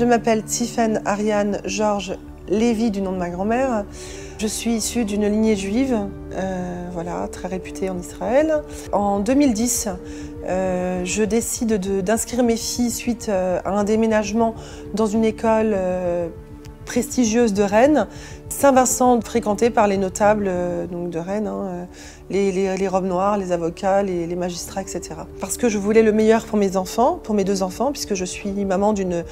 Je m'appelle Tiffaine Ariane Georges Lévy, du nom de ma grand-mère. Je suis issue d'une lignée juive, voilà, très réputée en Israël. En 2010, je décide d'inscrire mes filles suite à un déménagement dans une école prestigieuse de Rennes. Saint-Vincent, fréquenté par les notables donc de Rennes, hein, les robes noires, les avocats, les magistrats, etc. Parce que je voulais le meilleur pour mes enfants, pour mes deux enfants, puisque je suis maman d'une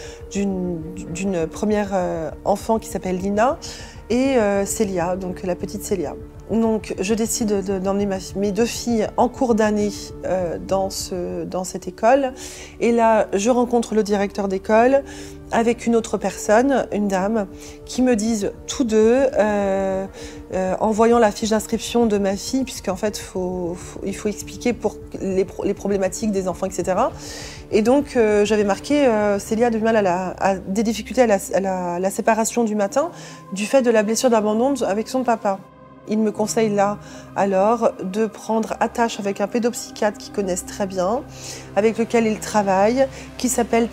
première enfant qui s'appelle Lina et Célia, donc la petite Célia. Donc je décide d'emmener mes deux filles en cours d'année dans cette école. Et là, je rencontre le directeur d'école avec une autre personne, une dame, qui me disent tous deux, en voyant la fiche d'inscription de ma fille, puisqu'en fait il faut expliquer pour les problématiques des enfants, etc. Et donc j'avais marqué Célia a du mal à des difficultés à la séparation du matin du fait de la blessure d'abandon avec son papa. Il me conseille là, alors, de prendre attache avec un pédopsychiatre qu'ils connaissent très bien, avec lequel ils travaillent, qui s'appelle...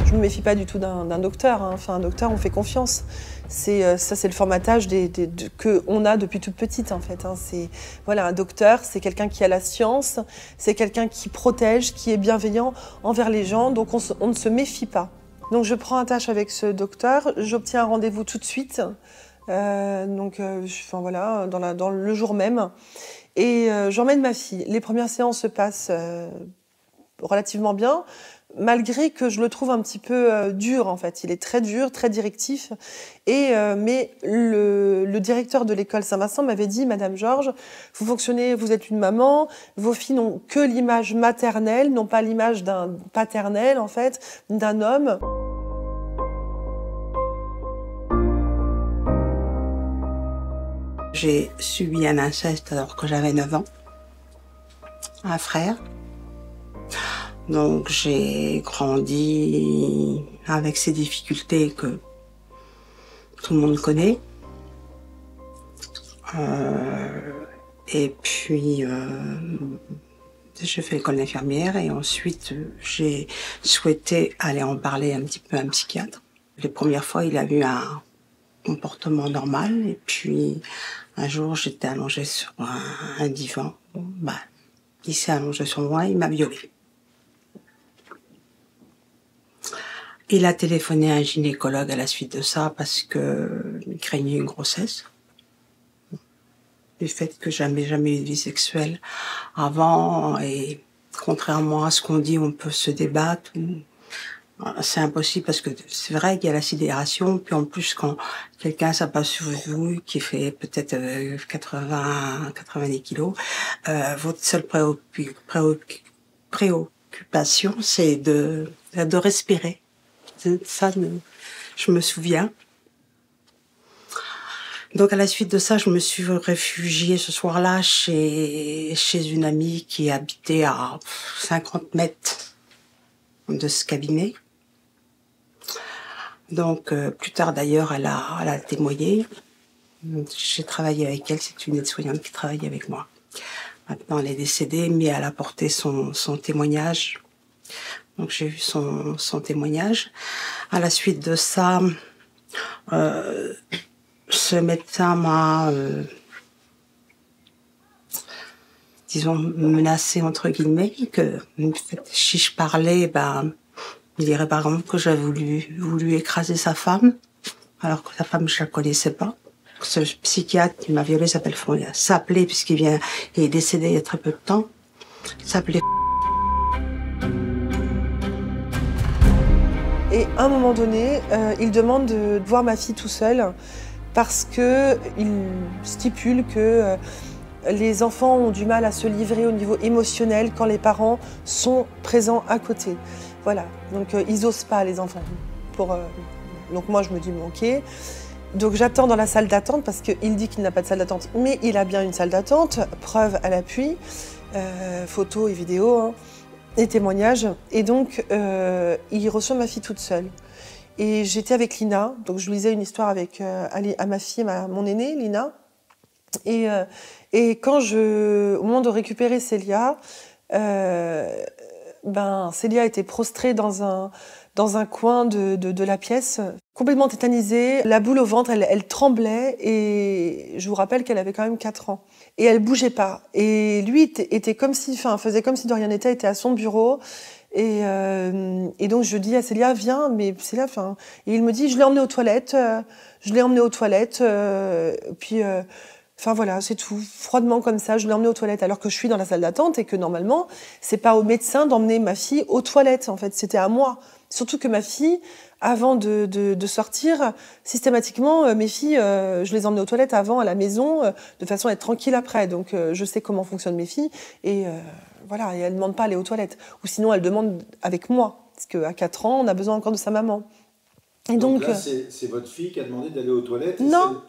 Je ne me méfie pas du tout d'un docteur, hein. Enfin, un docteur, on fait confiance. Ça, c'est le formatage qu'on a depuis toute petite, en fait, hein. Voilà, un docteur, c'est quelqu'un qui a la science, c'est quelqu'un qui protège, qui est bienveillant envers les gens, donc on ne se méfie pas. Donc je prends attache avec ce docteur, j'obtiens un rendez-vous tout de suite, enfin, voilà, dans le jour même, et j'emmène ma fille. Les premières séances se passent relativement bien, malgré que je le trouve un petit peu dur, en fait. Il est très dur, très directif. Mais le directeur de l'école Saint-Vincent m'avait dit, Madame Georges, vous fonctionnez, vous êtes une maman, vos filles n'ont que l'image maternelle, n'ont pas l'image d'un paternel, en fait, d'un homme. J'ai subi un inceste alors que j'avais 9 ans, un frère. Donc j'ai grandi avec ces difficultés que tout le monde connaît. Et puis j'ai fait l'école d'infirmière et ensuite j'ai souhaité aller en parler un petit peu à un psychiatre. Les premières fois, il a eu un comportement normal et puis un jour j'étais allongée sur un divan. Il s'est allongé sur moi et il m'a violée. Il a téléphoné à un gynécologue à la suite de ça parce qu'il craignait une grossesse. Du fait que jamais eu de vie sexuelle avant et contrairement à ce qu'on dit, on peut se débattre. C'est impossible parce que c'est vrai qu'il y a la sidération, puis en plus quand quelqu'un s'abat sur vous, qui fait peut-être 90 kilos, votre seule préoccupation, c'est de respirer. Ça, je me souviens. Donc à la suite de ça, je me suis réfugiée ce soir-là chez une amie qui habitait à 50 mètres de ce cabinet. Donc plus tard d'ailleurs, elle a témoigné. J'ai travaillé avec elle, c'est une aide-soignante qui travaille avec moi. Maintenant elle est décédée, mais elle a porté son témoignage. Donc j'ai eu son témoignage. À la suite de ça, ce médecin m'a, disons, menacé entre guillemets, que si je parlais, il dirait par exemple que j'avais voulu écraser sa femme, alors que sa femme je la connaissais pas. Ce psychiatre qui m'a violée s'appelait, puisqu'il est décédé il y a très peu de temps, s'appelait. Et à un moment donné, il demande de voir ma fille tout seul parce qu'il stipule que les enfants ont du mal à se livrer au niveau émotionnel quand les parents sont présents à côté. Voilà, donc ils n'osent pas, les enfants. Donc moi je me dis bon, ok. Donc j'attends dans la salle d'attente parce qu'il dit qu'il n'a pas de salle d'attente, mais il a bien une salle d'attente, preuve à l'appui, photos et vidéos, hein. des témoignages. Et donc, il reçoit ma fille toute seule. Et j'étais avec Lina, donc je lui lisais une histoire avec, à ma fille, mon aînée, Lina. Et quand au moment de récupérer Célia, Célia était prostrée dans un coin de la pièce, complètement tétanisée, la boule au ventre, elle tremblait, et je vous rappelle qu'elle avait quand même 4 ans. Et elle bougeait pas. Et lui était comme si, faisait comme si de rien n'était, était à son bureau. Et donc je dis à Célia, viens, mais Célia, et il me dit, je l'ai emmenée aux toilettes, puis voilà, c'est tout, froidement comme ça, je l'ai emmenée aux toilettes, alors que je suis dans la salle d'attente et que normalement, c'est pas au médecin d'emmener ma fille aux toilettes, en fait, c'était à moi. Surtout que ma fille, avant de sortir, systématiquement, mes filles, je les emmenais aux toilettes avant à la maison, de façon à être tranquille après. Donc je sais comment fonctionnent mes filles, et voilà, et elles ne demandent pas à aller aux toilettes. Ou sinon, elles demandent avec moi, parce qu'à 4 ans, on a besoin encore de sa maman. Et donc là, c'est votre fille qui a demandé d'aller aux toilettes? Non.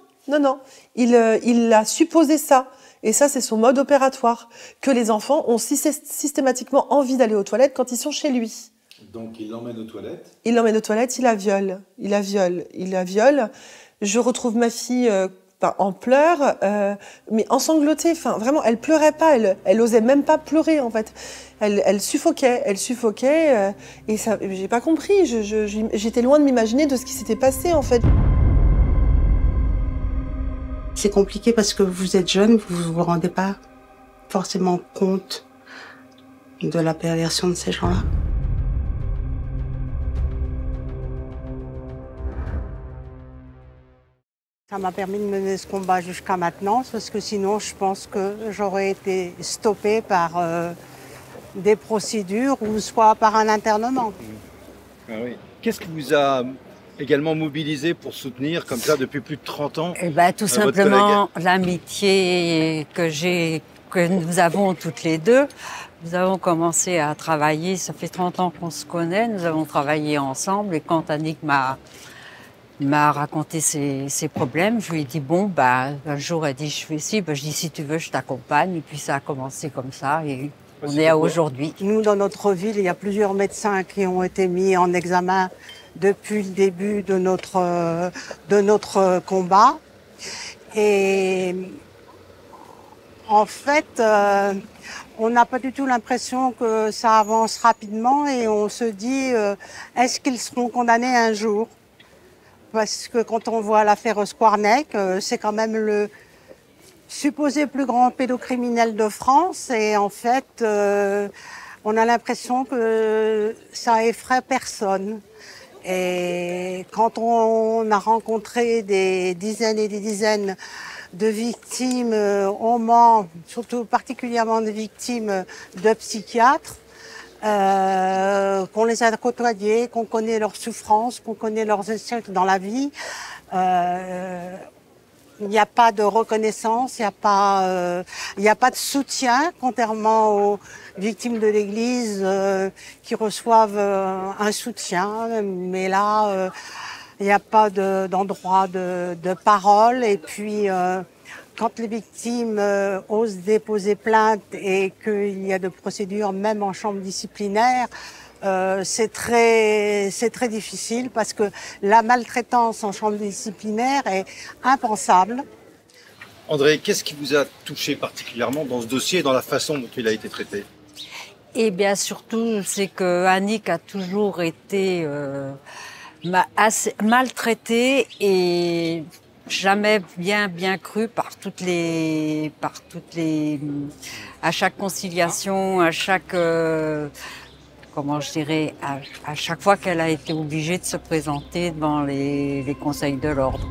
Il a supposé ça. Et ça, c'est son mode opératoire. Que les enfants ont systématiquement envie d'aller aux toilettes quand ils sont chez lui. Donc il l'emmène aux toilettes? Il l'emmène aux toilettes, il la viole. Je retrouve ma fille en pleurs, mais ensanglotée. Vraiment, elle pleurait pas. Elle osait même pas pleurer, en fait. Elle suffoquait. Et ça, j'ai pas compris. J'étais loin de m'imaginer de ce qui s'était passé, en fait. C'est compliqué parce que vous êtes jeune, vous vous rendez pas forcément compte de la perversion de ces gens-là. Ça m'a permis de mener ce combat jusqu'à maintenant, parce que sinon, je pense que j'aurais été stoppée par des procédures ou soit par un internement. Ah oui. Qu'est-ce qui vous a également mobilisé pour soutenir comme ça depuis plus de 30 ans? Tout simplement l'amitié que nous avons toutes les deux. Nous avons commencé à travailler, ça fait 30 ans qu'on se connaît, nous avons travaillé ensemble, et quand Annick m'a raconté ses problèmes, je lui ai dit un jour elle dit je fais ci, je dis si tu veux je t'accompagne, et puis ça a commencé comme ça et on est à aujourd'hui. Nous, dans notre ville, il y a plusieurs médecins qui ont été mis en examen depuis le début de notre combat. Et en fait, on n'a pas du tout l'impression que ça avance rapidement, et on se dit est-ce qu'ils seront condamnés un jour? Parce que quand on voit l'affaire Squarneck, c'est quand même le supposé plus grand pédocriminel de France, et en fait, on a l'impression que ça effraie personne. Et quand on a rencontré des dizaines et des dizaines de victimes au Mans, surtout particulièrement des victimes de psychiatres, qu'on les a côtoyées, qu'on connaît leurs souffrances, qu'on connaît leurs échecs dans la vie, il n'y a pas de reconnaissance, il n'y a pas de soutien, contrairement aux victimes de l'Église qui reçoivent un soutien. Mais là, il n'y a pas d'endroit de parole. Et puis, quand les victimes osent déposer plainte et qu'il y a de procédures, même en chambre disciplinaire, c'est très difficile, parce que la maltraitance en chambre disciplinaire est impensable. André, qu'est-ce qui vous a touché particulièrement dans ce dossier et dans la façon dont il a été traité? Eh bien, surtout, c'est que Annick a toujours été assez maltraitée et jamais bien cru à chaque conciliation, à chaque à chaque fois qu'elle a été obligée de se présenter devant les conseils de l'ordre.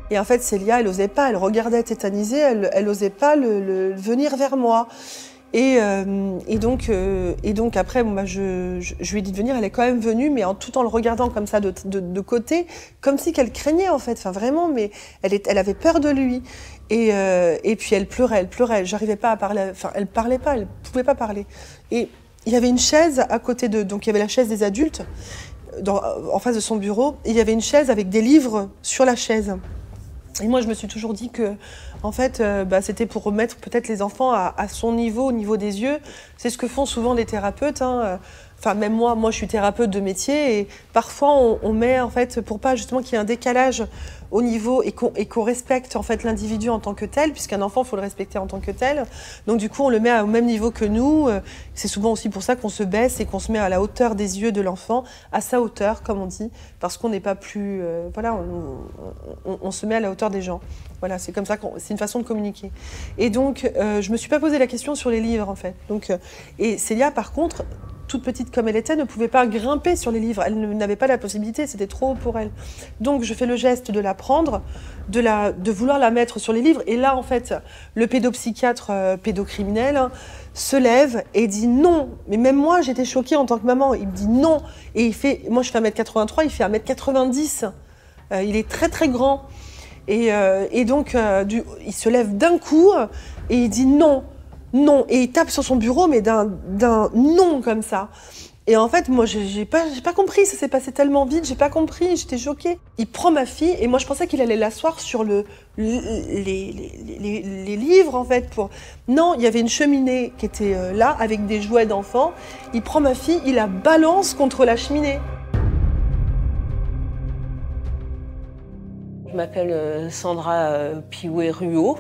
Et en fait, Célia, elle osait pas, elle regardait tétanisée, elle osait pas venir vers moi. Et donc après, je lui ai dit de venir, elle est quand même venue, mais tout en le regardant comme ça de côté, comme si qu'elle craignait, en fait, vraiment, mais elle avait peur de lui. Et puis elle pleurait, j'arrivais pas à parler, elle parlait pas, elle pouvait pas parler. Et il y avait une chaise à côté donc il y avait la chaise des adultes, en face de son bureau, et il y avait une chaise avec des livres sur la chaise. Et moi, je me suis toujours dit que, en fait, c'était pour remettre peut-être les enfants à son niveau, au niveau des yeux. C'est ce que font souvent les thérapeutes, hein. Enfin, même moi, je suis thérapeute de métier et parfois on met, en fait, pour pas justement qu'il y ait un décalage au niveau et qu'on respecte en fait l'individu en tant que tel, puisqu'un enfant, il faut le respecter en tant que tel. Donc du coup, on le met au même niveau que nous. C'est souvent aussi pour ça qu'on se baisse et qu'on se met à la hauteur des yeux de l'enfant, à sa hauteur, comme on dit, parce qu'on n'est pas plus... voilà, on se met à la hauteur des gens. Voilà, c'est comme ça, c'est une façon de communiquer. Et donc, je me suis pas posé la question sur les livres, en fait. Donc, et Célia, par contre, toute petite comme elle était, ne pouvait pas grimper sur les livres. Elle n'avait pas la possibilité, c'était trop haut pour elle. Donc je fais le geste de la prendre, de vouloir la mettre sur les livres. Et là, en fait, le pédopsychiatre pédocriminel se lève et dit non. Mais même moi, j'étais choquée en tant que maman. Il me dit non. Et il fait, moi je fais 1m83, il fait 1m90. Il est très très grand. Et donc, il se lève d'un coup et il dit non. Non, et il tape sur son bureau, mais d'un non comme ça. Et en fait, moi, j'ai pas compris, ça s'est passé tellement vite, j'ai pas compris, j'étais choquée. Il prend ma fille, et moi, je pensais qu'il allait l'asseoir sur les livres, en fait. Non, il y avait une cheminée qui était là, avec des jouets d'enfants. Il prend ma fille, il la balance contre la cheminée. Je m'appelle Sandra Piouet-Ruot.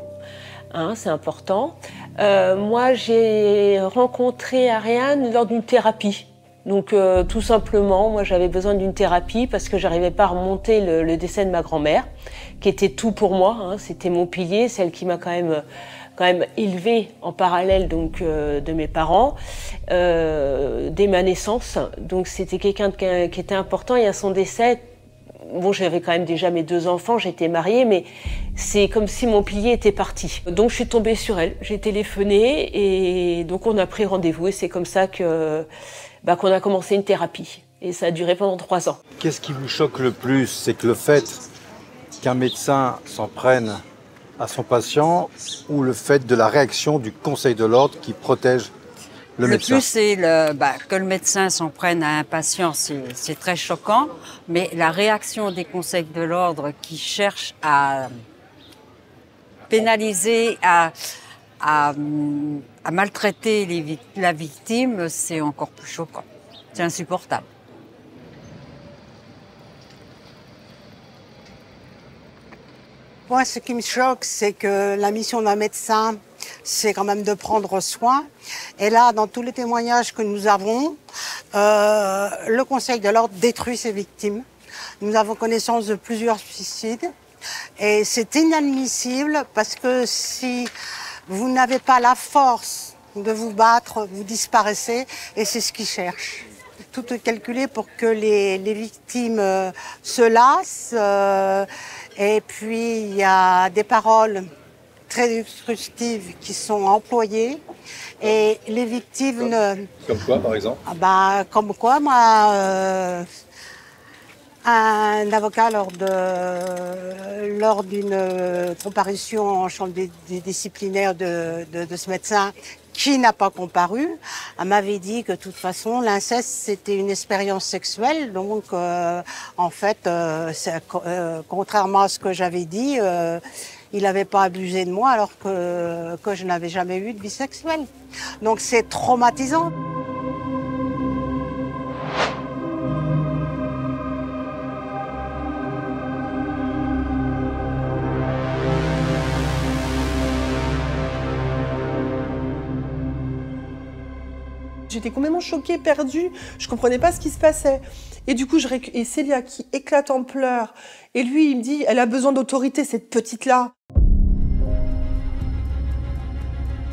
Hein, c'est important. Moi, j'ai rencontré Ariane lors d'une thérapie. Donc, tout simplement, moi, j'avais besoin d'une thérapie parce que j'arrivais pas à remonter le décès de ma grand-mère, qui était tout pour moi. Hein, c'était mon pilier, celle qui m'a quand même élevée en parallèle donc de mes parents dès ma naissance. Donc, c'était quelqu'un qui était important. Et à son décès, bon, j'avais quand même déjà mes 2 enfants, j'étais mariée, mais c'est comme si mon pilier était parti. Donc je suis tombée sur elle, j'ai téléphoné et donc on a pris rendez-vous et c'est comme ça qu'on a commencé une thérapie. Et ça a duré pendant 3 ans. Qu'est-ce qui vous choque le plus? C'est que le fait qu'un médecin s'en prenne à son patient ou le fait de la réaction du Conseil de l'ordre qui protège le médecin? Le plus, c'est que le médecin s'en prenne à un patient, c'est très choquant, mais la réaction des conseils de l'ordre qui cherchent à pénaliser, à maltraiter la victime, c'est encore plus choquant. C'est insupportable. Moi, ce qui me choque, c'est que la mission d'un médecin, c'est quand même de prendre soin. Et là, dans tous les témoignages que nous avons, le Conseil de l'ordre détruit ses victimes. Nous avons connaissance de plusieurs suicides. Et c'est inadmissible parce que si vous n'avez pas la force de vous battre, vous disparaissez. Et c'est ce qu'ils cherchent. Tout est calculé pour que les victimes se lassent. Et puis, il y a des paroles très destructives qui sont employées. Et les victimes... Comme quoi, par exemple? Comme quoi, moi, un avocat, lors d'une comparution en chambre disciplinaire de ce médecin, qui n'a pas comparu, m'avait dit que de toute façon, l'inceste, c'était une expérience sexuelle. Donc, en fait, contrairement à ce que j'avais dit, il n'avait pas abusé de moi alors que je n'avais jamais eu de vie sexuelle. Donc, c'est traumatisant. J'étais complètement choquée, perdue, je comprenais pas ce qui se passait. Et du coup, et Célia qui éclate en pleurs. Et lui, il me dit, elle a besoin d'autorité, cette petite-là.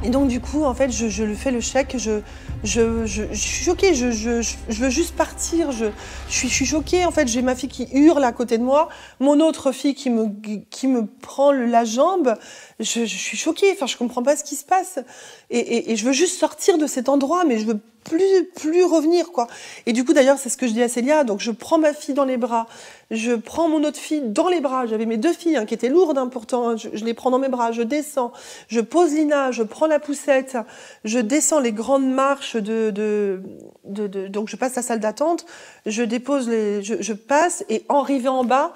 Et donc, du coup, en fait, je lui fais le chèque, je suis choquée, je veux juste partir, je suis choquée, en fait, j'ai ma fille qui hurle à côté de moi, mon autre fille qui me prend la jambe, je suis choquée, enfin, je comprends pas ce qui se passe. Et je veux juste sortir de cet endroit, mais je veux plus revenir, quoi. Et du coup, d'ailleurs, c'est ce que je dis à Célia, donc je prends ma fille dans les bras, je prends mon autre fille dans les bras, j'avais mes 2 filles, qui étaient lourdes, pourtant, je les prends dans mes bras, je descends, je pose Lina, je prends la poussette, je descends les grandes marches donc je passe la salle d'attente, je passe, et en arrivant en bas,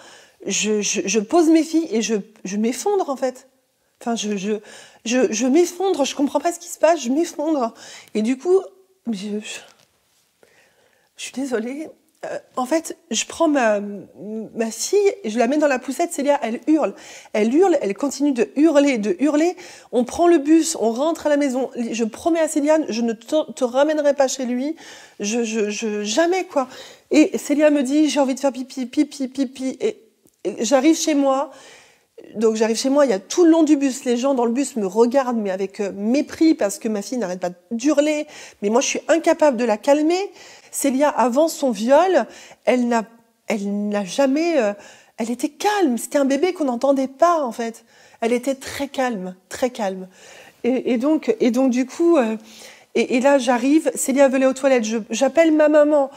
je pose mes filles et je m'effondre en fait. Enfin, je m'effondre, je comprends pas ce qui se passe, je m'effondre. Et du coup, je suis désolée. En fait, je prends ma fille, et je la mets dans la poussette, Célia, elle hurle, elle continue de hurler. On prend le bus, on rentre à la maison. Je promets à Céliane, je ne te ramènerai pas chez lui, jamais quoi. Et Célia me dit, j'ai envie de faire pipi, et j'arrive chez moi. Donc j'arrive chez moi, il y a tout le long du bus, les gens dans le bus me regardent, mais avec mépris, parce que ma fille n'arrête pas d'hurler. Mais moi, je suis incapable de la calmer. Célia, avant son viol, elle n'a jamais... elle était calme, c'était un bébé qu'on n'entendait pas, en fait. Elle était très calme, très calme. Et donc du coup... Et là, j'arrive, Célia veut aller aux toilettes, j'appelle ma maman,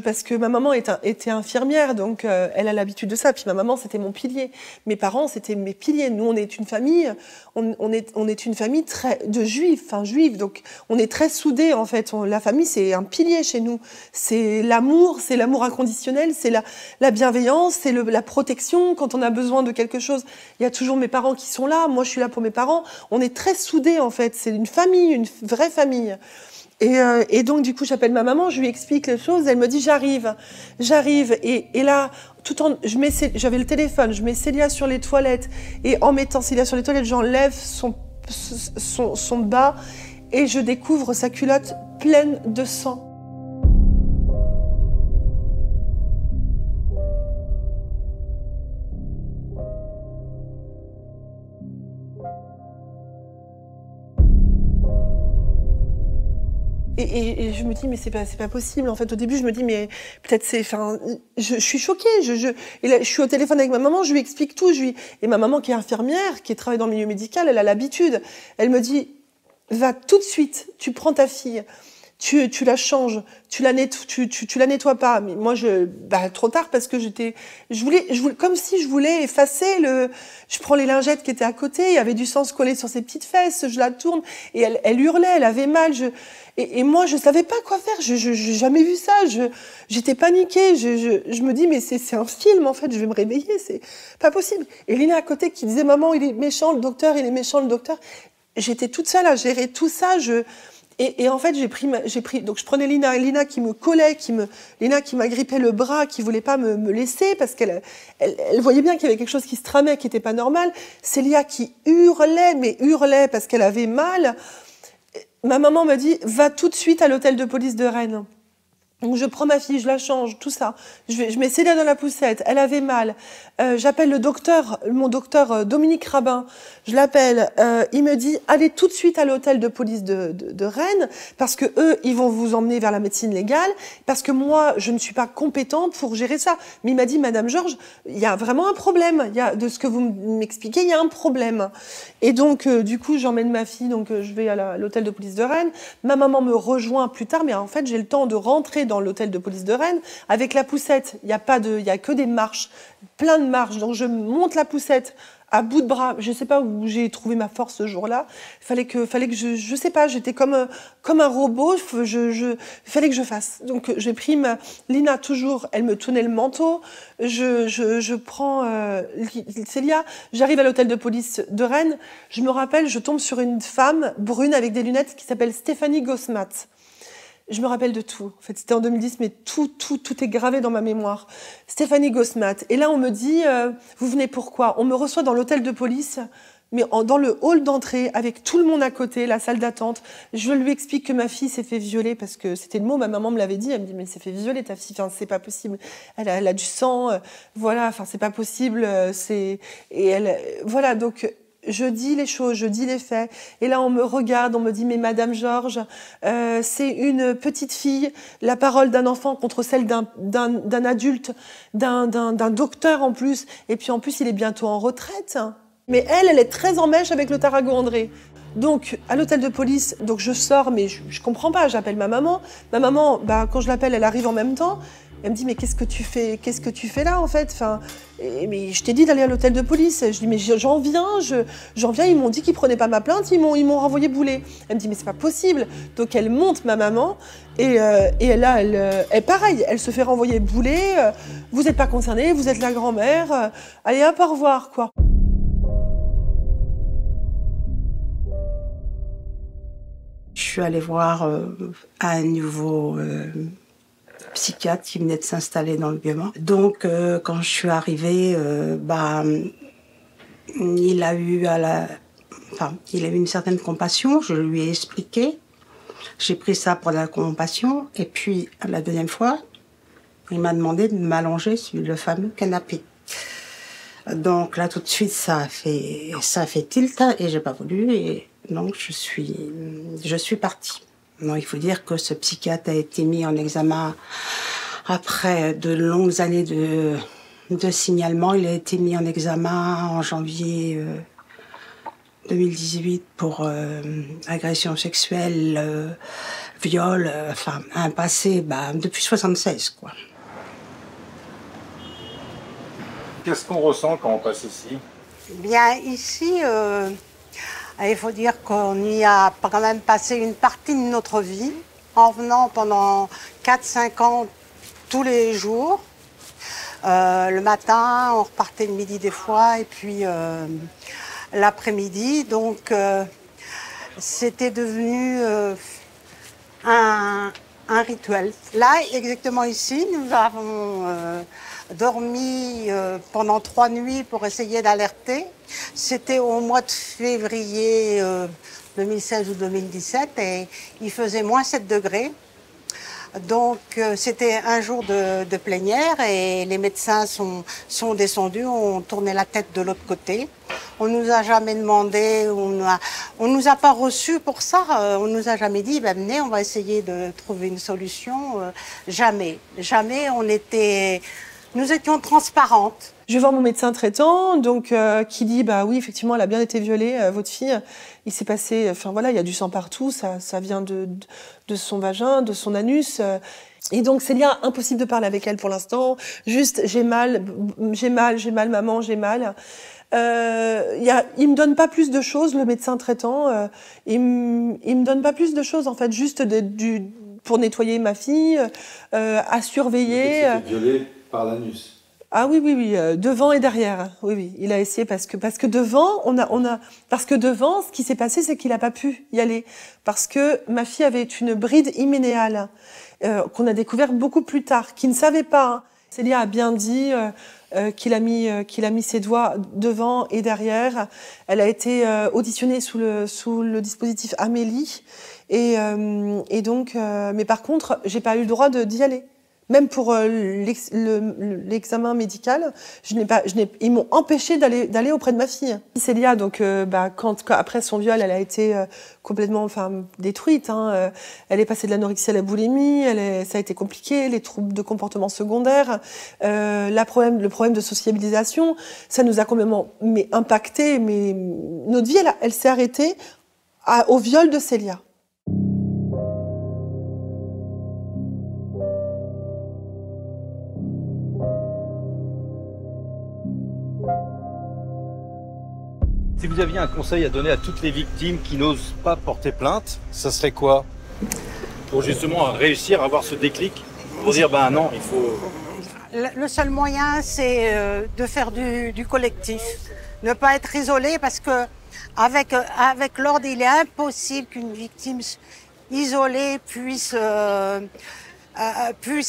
parce que ma maman était infirmière, donc elle a l'habitude de ça. Puis ma maman, c'était mon pilier. Mes parents, c'était mes piliers. Nous, on est une famille, on est une famille de juifs, donc on est très soudés en fait. La famille, c'est un pilier chez nous. C'est l'amour inconditionnel, c'est la bienveillance, c'est la protection. Quand on a besoin de quelque chose, il y a toujours mes parents qui sont là. Moi, je suis là pour mes parents. On est très soudés en fait. C'est une famille, une vraie famille. Et donc du coup j'appelle ma maman, je lui explique les choses, elle me dit j'arrive et là j'avais le téléphone, je mets Célia sur les toilettes et en mettant Célia sur les toilettes j'enlève son bas et je découvre sa culotte pleine de sang. Et je me dis, mais c'est pas possible. En fait, au début, je me dis, mais peut-être je suis choquée. Et là, je suis au téléphone avec ma maman, je lui explique tout. Et ma maman, qui est infirmière, qui travaille dans le milieu médical, elle a l'habitude. Elle me dit, va tout de suite, tu prends ta fille, tu la changes, tu la nettoies pas. Mais moi, trop tard parce que je voulais, comme si je voulais effacer je prends les lingettes qui étaient à côté, il y avait du sang collé sur ses petites fesses, je la tourne et elle hurlait, elle avait mal. Et moi, je savais pas quoi faire. J'ai jamais vu ça. J'étais paniquée. Je me dis, mais c'est un film, en fait. Je vais me réveiller. C'est pas possible. Et Lina à côté qui disait, maman, il est méchant, le docteur, il est méchant, le docteur. J'étais toute seule à gérer tout ça. Et en fait, donc je prenais Lina qui me collait, Lina qui m'agrippait le bras, qui voulait pas me laisser parce qu'elle voyait bien qu'il y avait quelque chose qui se tramait, qui était pas normal. Célia qui hurlait parce qu'elle avait mal. Ma maman m'a dit, va tout de suite à l'hôtel de police de Rennes. Donc je prends ma fille, je la change, tout ça. Je mets Célia dans la poussette, elle avait mal. J'appelle mon docteur Dominique Rabin. Je l'appelle, il me dit, allez tout de suite à l'hôtel de police de Rennes, parce que eux, ils vont vous emmener vers la médecine légale, parce que moi, je ne suis pas compétente pour gérer ça. Mais il m'a dit, Madame Georges, il y a vraiment un problème. De ce que vous m'expliquez, il y a un problème. Et donc, du coup, j'emmène ma fille, donc je vais à l'hôtel de police de Rennes. Ma maman me rejoint plus tard, mais en fait, j'ai le temps de rentrer dans l'hôtel de police de Rennes avec la poussette. Il y a que des marches, plein de marches. Donc je monte la poussette à bout de bras. Je sais pas où j'ai trouvé ma force ce jour-là. Fallait que je sais pas. J'étais comme un robot. Fallait que je fasse. Donc j'ai pris Lina toujours. Elle me tenait le manteau. Je prends Célia. J'arrive à l'hôtel de police de Rennes. Je me rappelle, je tombe sur une femme brune avec des lunettes qui s'appelle Stéphanie Gosmat. Je me rappelle de tout. En fait, c'était en 2010, mais tout est gravé dans ma mémoire. Stéphanie Gosmat. Et là, on me dit, vous venez pourquoi? On me reçoit dans l'hôtel de police, mais dans le hall d'entrée, avec tout le monde à côté, la salle d'attente. Je lui explique que ma fille s'est fait violer, parce que c'était le mot, ma maman me l'avait dit. Elle me dit, mais elle s'est fait violer, ta fille. Enfin, c'est pas possible. Elle a du sang. Voilà, enfin, c'est pas possible. Voilà, donc... Je dis les choses, je dis les faits. Et là, on me regarde, on me dit, mais Madame Georges, c'est une petite fille, la parole d'un enfant contre celle d'un adulte, d'un docteur en plus. Et puis en plus, il est bientôt en retraite. Mais elle est très en mèche avec le Tarago André. Donc, à l'hôtel de police, donc je sors, mais je comprends pas. J'appelle ma maman. Ma maman, quand je l'appelle, elle arrive en même temps. Elle me dit, mais qu'est-ce que tu fais là en fait? Enfin, mais je t'ai dit d'aller à l'hôtel de police. Je dis, mais j'en viens, ils m'ont dit qu'ils prenaient pas ma plainte, ils m'ont renvoyé bouler. Elle me dit, mais c'est pas possible. Donc elle monte ma maman et là, elle pareil, elle se fait renvoyer bouler. Vous n'êtes pas concernée, vous êtes la grand-mère. Allez hop, au revoir quoi. Je suis allée voir un nouveau psychiatre qui venait de s'installer dans le Vieux-Mans. Donc, quand je suis arrivée, il a eu une certaine compassion. Je lui ai expliqué. J'ai pris ça pour la compassion. Et puis, la deuxième fois, il m'a demandé de m'allonger sur le fameux canapé. Donc là, tout de suite, ça a fait tilt et j'ai pas voulu. Et donc, je suis partie. Non, il faut dire que ce psychiatre a été mis en examen après de longues années de signalement. Il a été mis en examen en janvier 2018 pour agression sexuelle, viol, un passé depuis 76, quoi. Qu'est-ce qu'on ressent quand on passe ici? Bien, ici, il faut dire qu'on y a quand même passé une partie de notre vie, en venant pendant 4-5 ans tous les jours. Le matin, on repartait le midi des fois, et puis l'après-midi. Donc, c'était devenu un rituel. Là, exactement ici, nous avons dormi pendant 3 nuits pour essayer d'alerter. C'était au mois de février 2016 ou 2017 et il faisait moins 7 degrés. Donc c'était un jour de plénière et les médecins sont descendus, ont tourné la tête de l'autre côté. On nous a jamais demandé, on nous a pas reçus pour ça. On nous a jamais dit, venez, on va essayer de trouver une solution. Jamais, jamais. Nous étions transparentes. Je vais voir mon médecin traitant, donc qui dit oui, effectivement, elle a bien été violée, votre fille. Il s'est passé, il y a du sang partout, ça vient de son vagin, de son anus. Et donc Célia, impossible de parler avec elle pour l'instant. Juste, j'ai mal, maman, j'ai mal. Il me donne pas plus de choses, le médecin traitant. Il me donne pas plus de choses en fait, juste pour nettoyer ma fille, à surveiller. C'était violée par l'anus. Ah oui, devant et derrière. Oui, il a essayé parce que devant, parce que devant, ce qui s'est passé, c'est qu'il a pas pu y aller parce que ma fille avait une bride hyménéale qu'on a découvert beaucoup plus tard, qui ne savait pas. Célia a bien dit qu'il a mis ses doigts devant et derrière. Elle a été auditionnée sous le dispositif Amélie et donc, mais par contre, j'ai pas eu le droit d'y aller. Même pour l'examen médical, ils m'ont empêché d'aller auprès de ma fille. Célia, donc, après son viol, elle a été complètement, détruite. Elle est passée de l'anorexie à la boulimie. Ça a été compliqué. Les troubles de comportement secondaire, le problème de sociabilisation, ça nous a complètement impacté. Mais notre vie, elle s'est arrêtée au viol de Célia. Si vous aviez un conseil à donner à toutes les victimes qui n'osent pas porter plainte, ça serait quoi? Pour justement réussir à avoir ce déclic, pour dire non, il faut... Le seul moyen, c'est de faire du collectif. Ne pas être isolé parce que avec l'ordre, il est impossible qu'une victime isolée puisse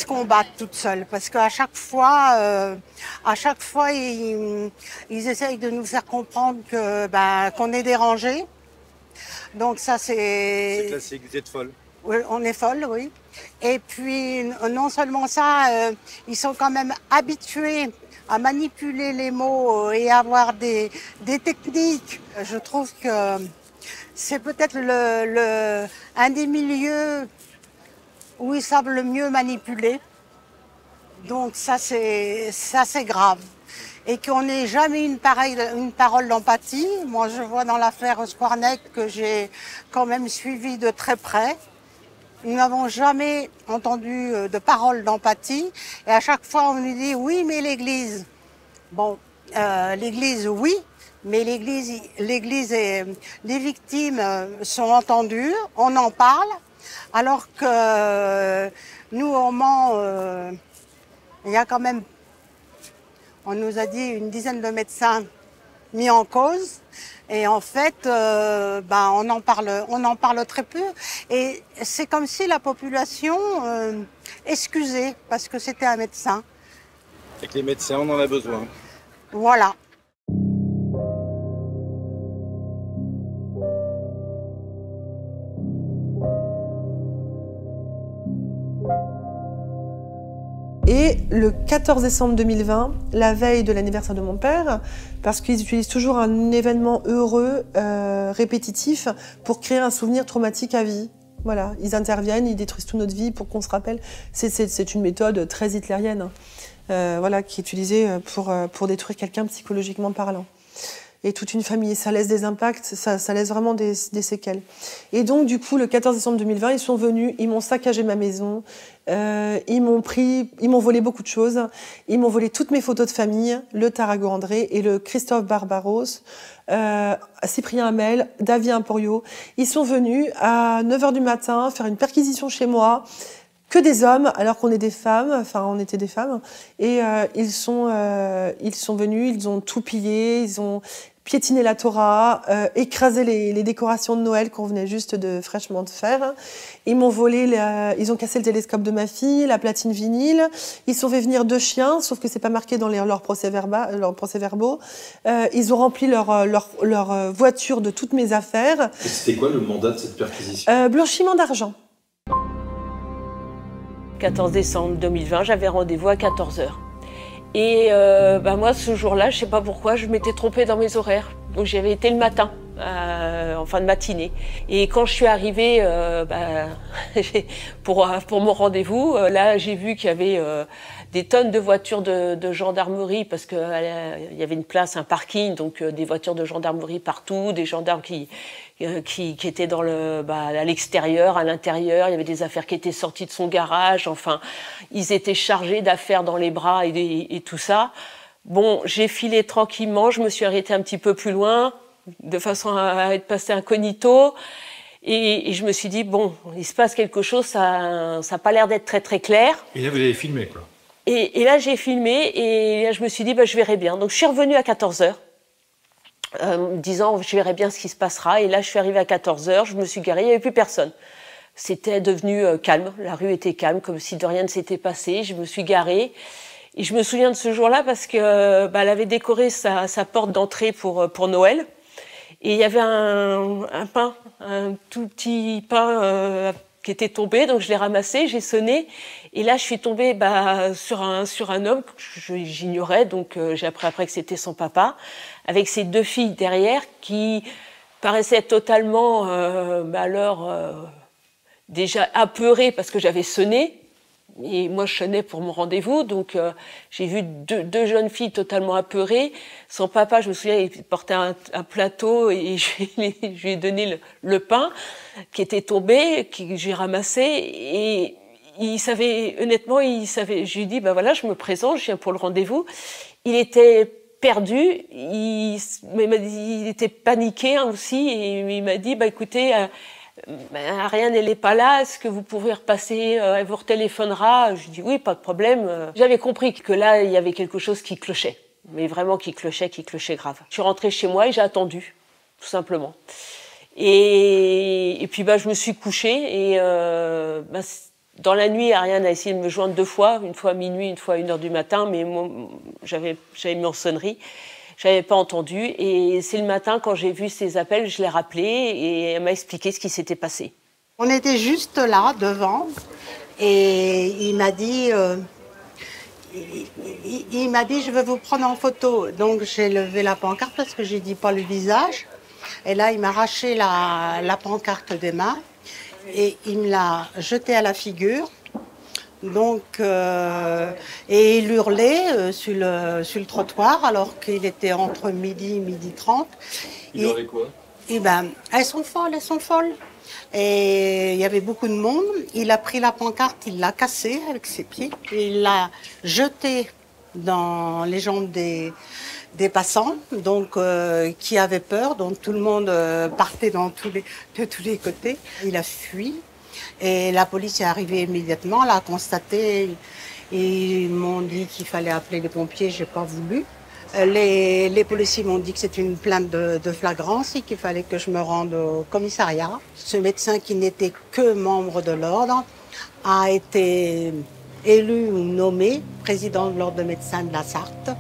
combattre toute seule, parce qu'à chaque fois, ils essayent de nous faire comprendre qu'on est dérangé. Donc ça, c'est classique, vous êtes folle. Oui, on est folle, oui. Et puis, non seulement ça, ils sont quand même habitués à manipuler les mots et à avoir des techniques. Je trouve que c'est peut-être un des milieux où ils savent le mieux manipuler. Donc ça c'est grave. Et qu'on n'ait jamais une parole d'empathie. Moi je vois dans l'affaire Squarneck que j'ai quand même suivi de très près. Nous n'avons jamais entendu de parole d'empathie. Et à chaque fois, on nous dit, oui, mais l'Église. Bon, l'Église, oui, mais l'Église et les victimes sont entendues, on en parle, alors que nous, au Mans, il y a quand même, on nous a dit, une dizaine de médecins mis en cause. Et en fait, on en parle très peu. Et c'est comme si la population excusait parce que c'était un médecin. Et que les médecins, on en a besoin. Voilà. Et le 14 décembre 2020, la veille de l'anniversaire de mon père, parce qu'ils utilisent toujours un événement heureux, répétitif, pour créer un souvenir traumatique à vie. Voilà, ils interviennent, ils détruisent toute notre vie pour qu'on se rappelle. C'est une méthode très hitlérienne, voilà, qui est utilisée pour détruire quelqu'un psychologiquement parlant. Et toute une famille, ça laisse des impacts, ça laisse vraiment des séquelles. Et donc, du coup, le 14 décembre 2020, ils sont venus, ils m'ont saccagé ma maison, ils m'ont volé beaucoup de choses, ils m'ont volé toutes mes photos de famille, le Tarago André et le Christophe Barbaros, Cyprien Hamel, David Emporio. Ils sont venus à 9h du matin faire une perquisition chez moi, que des hommes, alors qu'on est des femmes, enfin on était des femmes, et ils sont venus, ils ont tout pillé, ils ont piétiné la Torah, écrasé les décorations de Noël qu'on venait juste fraîchement de faire. Ils m'ont volé, ils ont cassé le télescope de ma fille, la platine vinyle. Ils sont fait venir 2 chiens, sauf que c'est pas marqué dans leurs procès-verbaux. Ils ont rempli leur voiture de toutes mes affaires. Et c'était quoi le mandat de cette perquisition? Blanchiment d'argent. 14 décembre 2020, j'avais rendez-vous à 14h. Et moi, ce jour-là, je ne sais pas pourquoi, je m'étais trompée dans mes horaires. Donc j'avais été le matin, en fin de matinée. Et quand je suis arrivée pour mon rendez-vous, là, j'ai vu qu'il y avait des tonnes de voitures de gendarmerie, parce qu'il y avait une place, un parking, donc des voitures de gendarmerie partout, des gendarmes qui étaient à l'extérieur, à l'intérieur. Il y avait des affaires qui étaient sorties de son garage. Enfin, ils étaient chargés d'affaires dans les bras et tout ça. Bon, j'ai filé tranquillement. Je me suis arrêtée un petit peu plus loin, de façon à être passée incognito. Et je me suis dit, bon, il se passe quelque chose, ça n'a pas l'air d'être très très clair. Et là, vous avez filmé, quoi. Et là, j'ai filmé et là, je me suis dit, je verrai bien. Donc, je suis revenue à 14h. Me disant je verrai bien ce qui se passera, et là je suis arrivée à 14h, je me suis garée, il n'y avait plus personne. C'était devenu calme, la rue était calme, comme si de rien ne s'était passé. Je me suis garée et je me souviens de ce jour-là parce que elle avait décoré sa porte d'entrée pour Noël, et il y avait un pain, un tout petit pain qui était tombé, donc je l'ai ramassé, j'ai sonné, et là je suis tombée sur un homme que j'ignorais, donc j'ai appris après que c'était son papa, avec ses 2 filles derrière qui paraissaient totalement déjà apeurées parce que j'avais sonné, et moi je sonnais pour mon rendez-vous, donc j'ai vu deux jeunes filles totalement apeurées. Son papa, je me souviens, il portait un plateau, et je lui ai donné le pain qui était tombé, que j'ai ramassé, et il savait, honnêtement, je lui ai dit, voilà, je me présente, je viens pour le rendez-vous. Il était perdu, il était paniqué aussi, et il m'a dit, écoutez, Ariane, elle n'est pas là, est-ce que vous pouvez repasser, elle vous retéléphonera? Je lui ai dit oui, pas de problème. J'avais compris que là, il y avait quelque chose qui clochait, mais vraiment qui clochait grave. Je suis rentrée chez moi et j'ai attendu, tout simplement. Et puis je me suis couchée, et dans la nuit, Ariane a essayé de me joindre 2 fois, une fois à minuit, une fois à 1h du matin, mais moi, j'avais mis en sonnerie. Je n'avais pas entendu, et c'est le matin, quand j'ai vu ces appels, je l'ai rappelé et elle m'a expliqué ce qui s'était passé. On était juste là, devant, et il m'a dit, je veux vous prendre en photo. Donc j'ai levé la pancarte parce que j'ai dit pas le visage. Et là, il m'a arraché la pancarte des mains et il me l'a jetée à la figure. Donc, et il hurlait sur le trottoir alors qu'il était entre midi et 12h30. Il hurlait quoi? Eh ben, elles sont folles, elles sont folles. Et il y avait beaucoup de monde. Il a pris la pancarte, il l'a cassée avec ses pieds. Il l'a jetée dans les jambes des passants, donc qui avaient peur. Donc tout le monde partait de tous les côtés. Il a fui. Et la police est arrivée immédiatement, l'a constaté. Ils m'ont dit qu'il fallait appeler les pompiers, j'ai pas voulu. Les policiers m'ont dit que c'était une plainte de flagrance et qu'il fallait que je me rende au commissariat. Ce médecin qui n'était que membre de l'ordre a été élu ou nommé président de l'ordre de médecins de la Sarthe.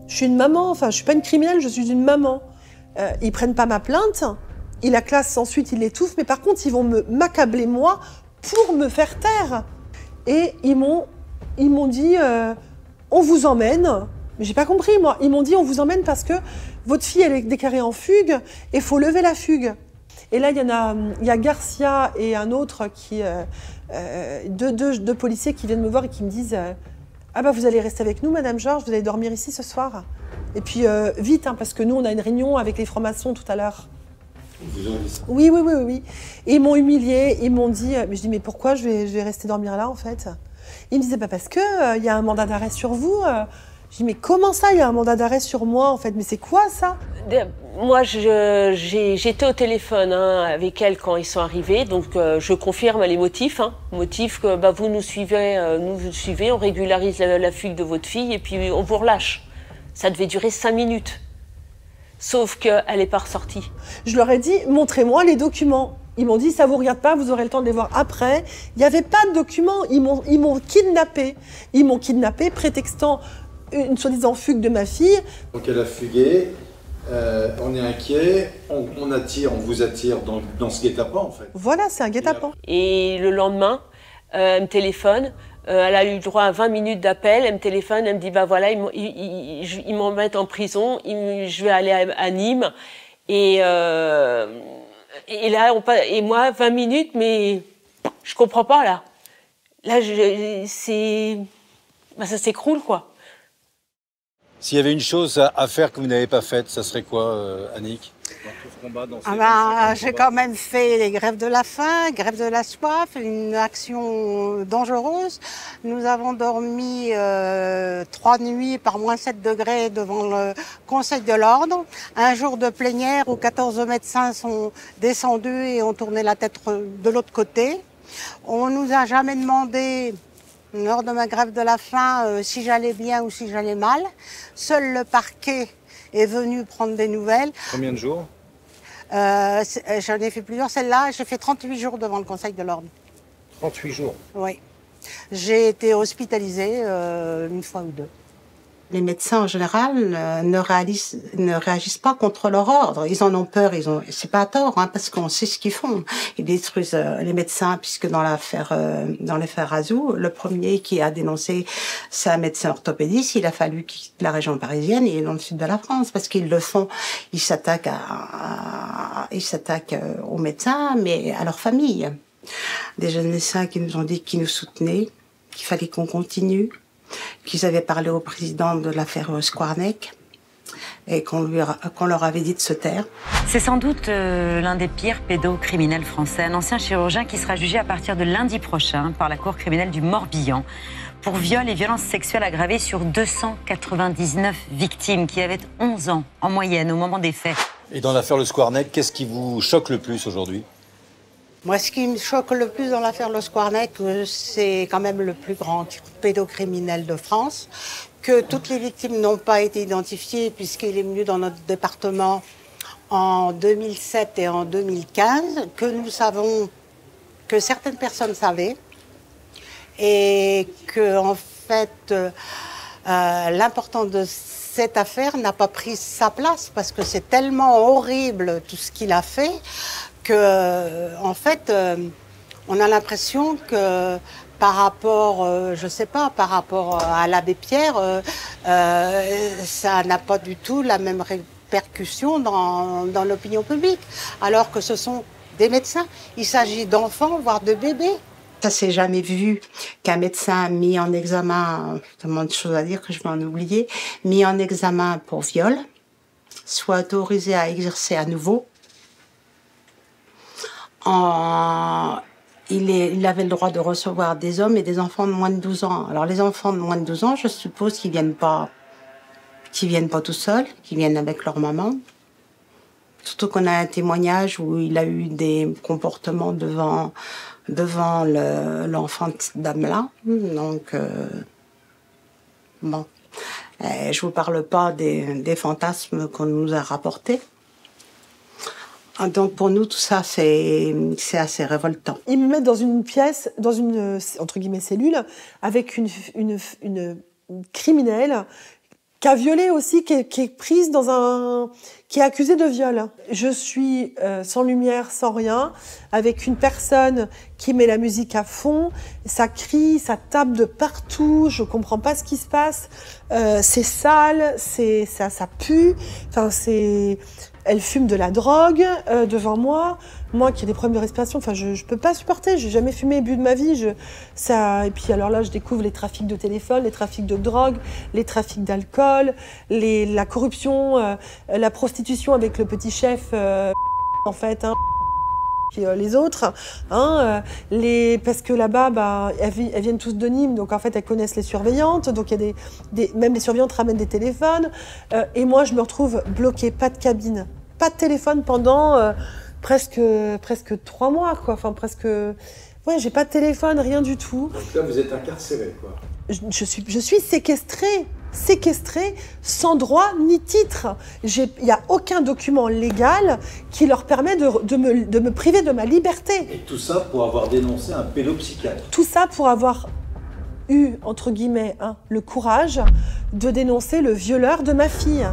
Je suis une maman, enfin je suis pas une criminelle, je suis une maman. Ils prennent pas ma plainte, ils la classent ensuite, ils l'étouffent, mais par contre ils vont m'accabler moi pour me faire taire. Et ils m'ont dit on vous emmène. Mais j'ai pas compris moi. Ils m'ont dit on vous emmène parce que votre fille elle est déclarée en fugue et faut lever la fugue. Et là il y a Garcia et un autre deux policiers qui viennent me voir et qui me disent ah bah vous allez rester avec nous Madame Georges, vous allez dormir ici ce soir. Et puis vite parce que nous on a une réunion avec les francs-maçons tout à l'heure. Vous ont dit ça? Oui. Et ils m'ont humiliée, ils m'ont dit mais je dis mais pourquoi je vais rester dormir là en fait? Ils me disaient bah parce que y a un mandat d'arrêt sur vous. Je dis mais comment ça il y a un mandat d'arrêt sur moi en fait? Mais c'est quoi ça? Moi, j'étais au téléphone avec elle quand ils sont arrivés, donc je confirme les motifs. Motifs que vous nous suivez, on régularise la fugue de votre fille et puis on vous relâche. Ça devait durer 5 minutes. Sauf qu'elle n'est pas ressortie. Je leur ai dit, montrez-moi les documents. Ils m'ont dit, ça vous regarde pas, vous aurez le temps de les voir après. Il n'y avait pas de documents, ils m'ont kidnappé. Ils m'ont kidnappé, prétextant une soi-disant fugue de ma fille. Donc elle a fugué, on est inquiet, on vous attire dans ce guet-apens en fait. Voilà, c'est un guet-apens. Et le lendemain, elle me téléphone. Elle a eu droit à 20 minutes d'appel, elle me téléphone, elle me dit voilà, ils m'emmènent en prison, je vais aller à Nîmes. Et là, et moi, 20 minutes, mais je comprends pas là. Là, ça s'écroule quoi. S'il y avait une chose à faire que vous n'avez pas faite, ça serait quoi, Annick? J'ai quand même fait les grèves de la faim, grève de la soif, une action dangereuse. Nous avons dormi 3 nuits par -7 degrés devant le Conseil de l'Ordre. Un jour de plénière où 14 médecins sont descendus et ont tourné la tête de l'autre côté. On nous a jamais demandé, lors de ma grève de la faim, si j'allais bien ou si j'allais mal. Seul le parquet est venu prendre des nouvelles. Combien de jours? J'en ai fait plusieurs. Celle-là, j'ai fait 38 jours devant le Conseil de l'Ordre. 38 jours? Oui. J'ai été hospitalisée une fois ou deux. Les médecins, en général, ne réagissent pas contre leur ordre. Ils en ont peur, c'est pas à tort, parce qu'on sait ce qu'ils font. Ils détruisent les médecins, puisque dans l'affaire Azou, le premier qui a dénoncé, c'est un médecin orthopédiste. Il a fallu quitter la région parisienne et dans le sud de la France, parce qu'ils le font. Ils s'attaquent aux médecins, mais à leur famille. Des jeunes médecins qui nous ont dit qu'ils nous soutenaient, qu'il fallait qu'on continue, qu'ils avaient parlé au président de l'affaire Squarneck et qu'on leur avait dit de se taire. C'est sans doute l'un des pires pédocriminels français, un ancien chirurgien qui sera jugé à partir de lundi prochain par la cour criminelle du Morbihan pour viol et violences sexuelles aggravées sur 299 victimes qui avaient 11 ans en moyenne au moment des faits. Et dans l'affaire Le Squarneck, qu'est-ce qui vous choque le plus aujourd'hui? Moi, ce qui me choque le plus dans l'affaire Le Squarneck, c'est quand même le plus grand pédocriminel de France, que toutes les victimes n'ont pas été identifiées puisqu'il est venu dans notre département en 2007 et en 2015, que nous savons, que certaines personnes savaient, et que, en fait, l'important de cette affaire n'a pas pris sa place parce que c'est tellement horrible tout ce qu'il a fait que, en fait, on a l'impression que par rapport, je sais pas, par rapport à l'abbé Pierre, ça n'a pas du tout la même répercussion dans l'opinion publique, alors que ce sont des médecins. Il s'agit d'enfants, voire de bébés. Ça s'est jamais vu qu'un médecin mis en examen, tellement de choses à dire que je vais en oublier, mis en examen pour viol, soit autorisé à exercer à nouveau. Il avait le droit de recevoir des hommes et des enfants de moins de 12 ans. Alors les enfants de moins de 12 ans, je suppose qu'ils viennent pas tout seuls, qu'ils viennent avec leur maman. Surtout qu'on a un témoignage où il a eu des comportements devant l'enfant de cette dame-là. Donc, bon. Je vous parle pas des fantasmes qu'on nous a rapportés. Donc pour nous, tout ça, c'est assez révoltant. Ils me mettent dans une pièce, dans une, entre guillemets, cellule, avec une criminelle qui a violé aussi, qui est prise qui est accusée de viol. Je suis sans lumière, sans rien, avec une personne qui met la musique à fond, ça crie, ça tape de partout, je comprends pas ce qui se passe, c'est sale, ça pue, enfin elle fume de la drogue devant moi qui ai des problèmes de respiration, enfin je peux pas supporter, j'ai jamais fumé et bu de ma vie, et puis alors là je découvre les trafics de téléphone, les trafics de drogue, les trafics d'alcool, la corruption, la prostitution avec le petit chef en fait, hein, les autres, hein, parce que là-bas, elles viennent tous de Nîmes, donc en fait elles connaissent les surveillantes, donc il y a même les surveillantes ramènent des téléphones, et moi je me retrouve bloquée, pas de cabine, pas de téléphone pendant presque 3 mois, quoi, enfin presque, ouais, j'ai pas de téléphone, rien du tout. Donc là vous êtes incarcérée, quoi. Je suis séquestrée, sans droit ni titre. Il n'y a aucun document légal qui leur permet de me priver de ma liberté. Et tout ça pour avoir dénoncé un pédopsychiatre. Tout ça pour avoir eu, entre guillemets, le courage de dénoncer le violeur de ma fille.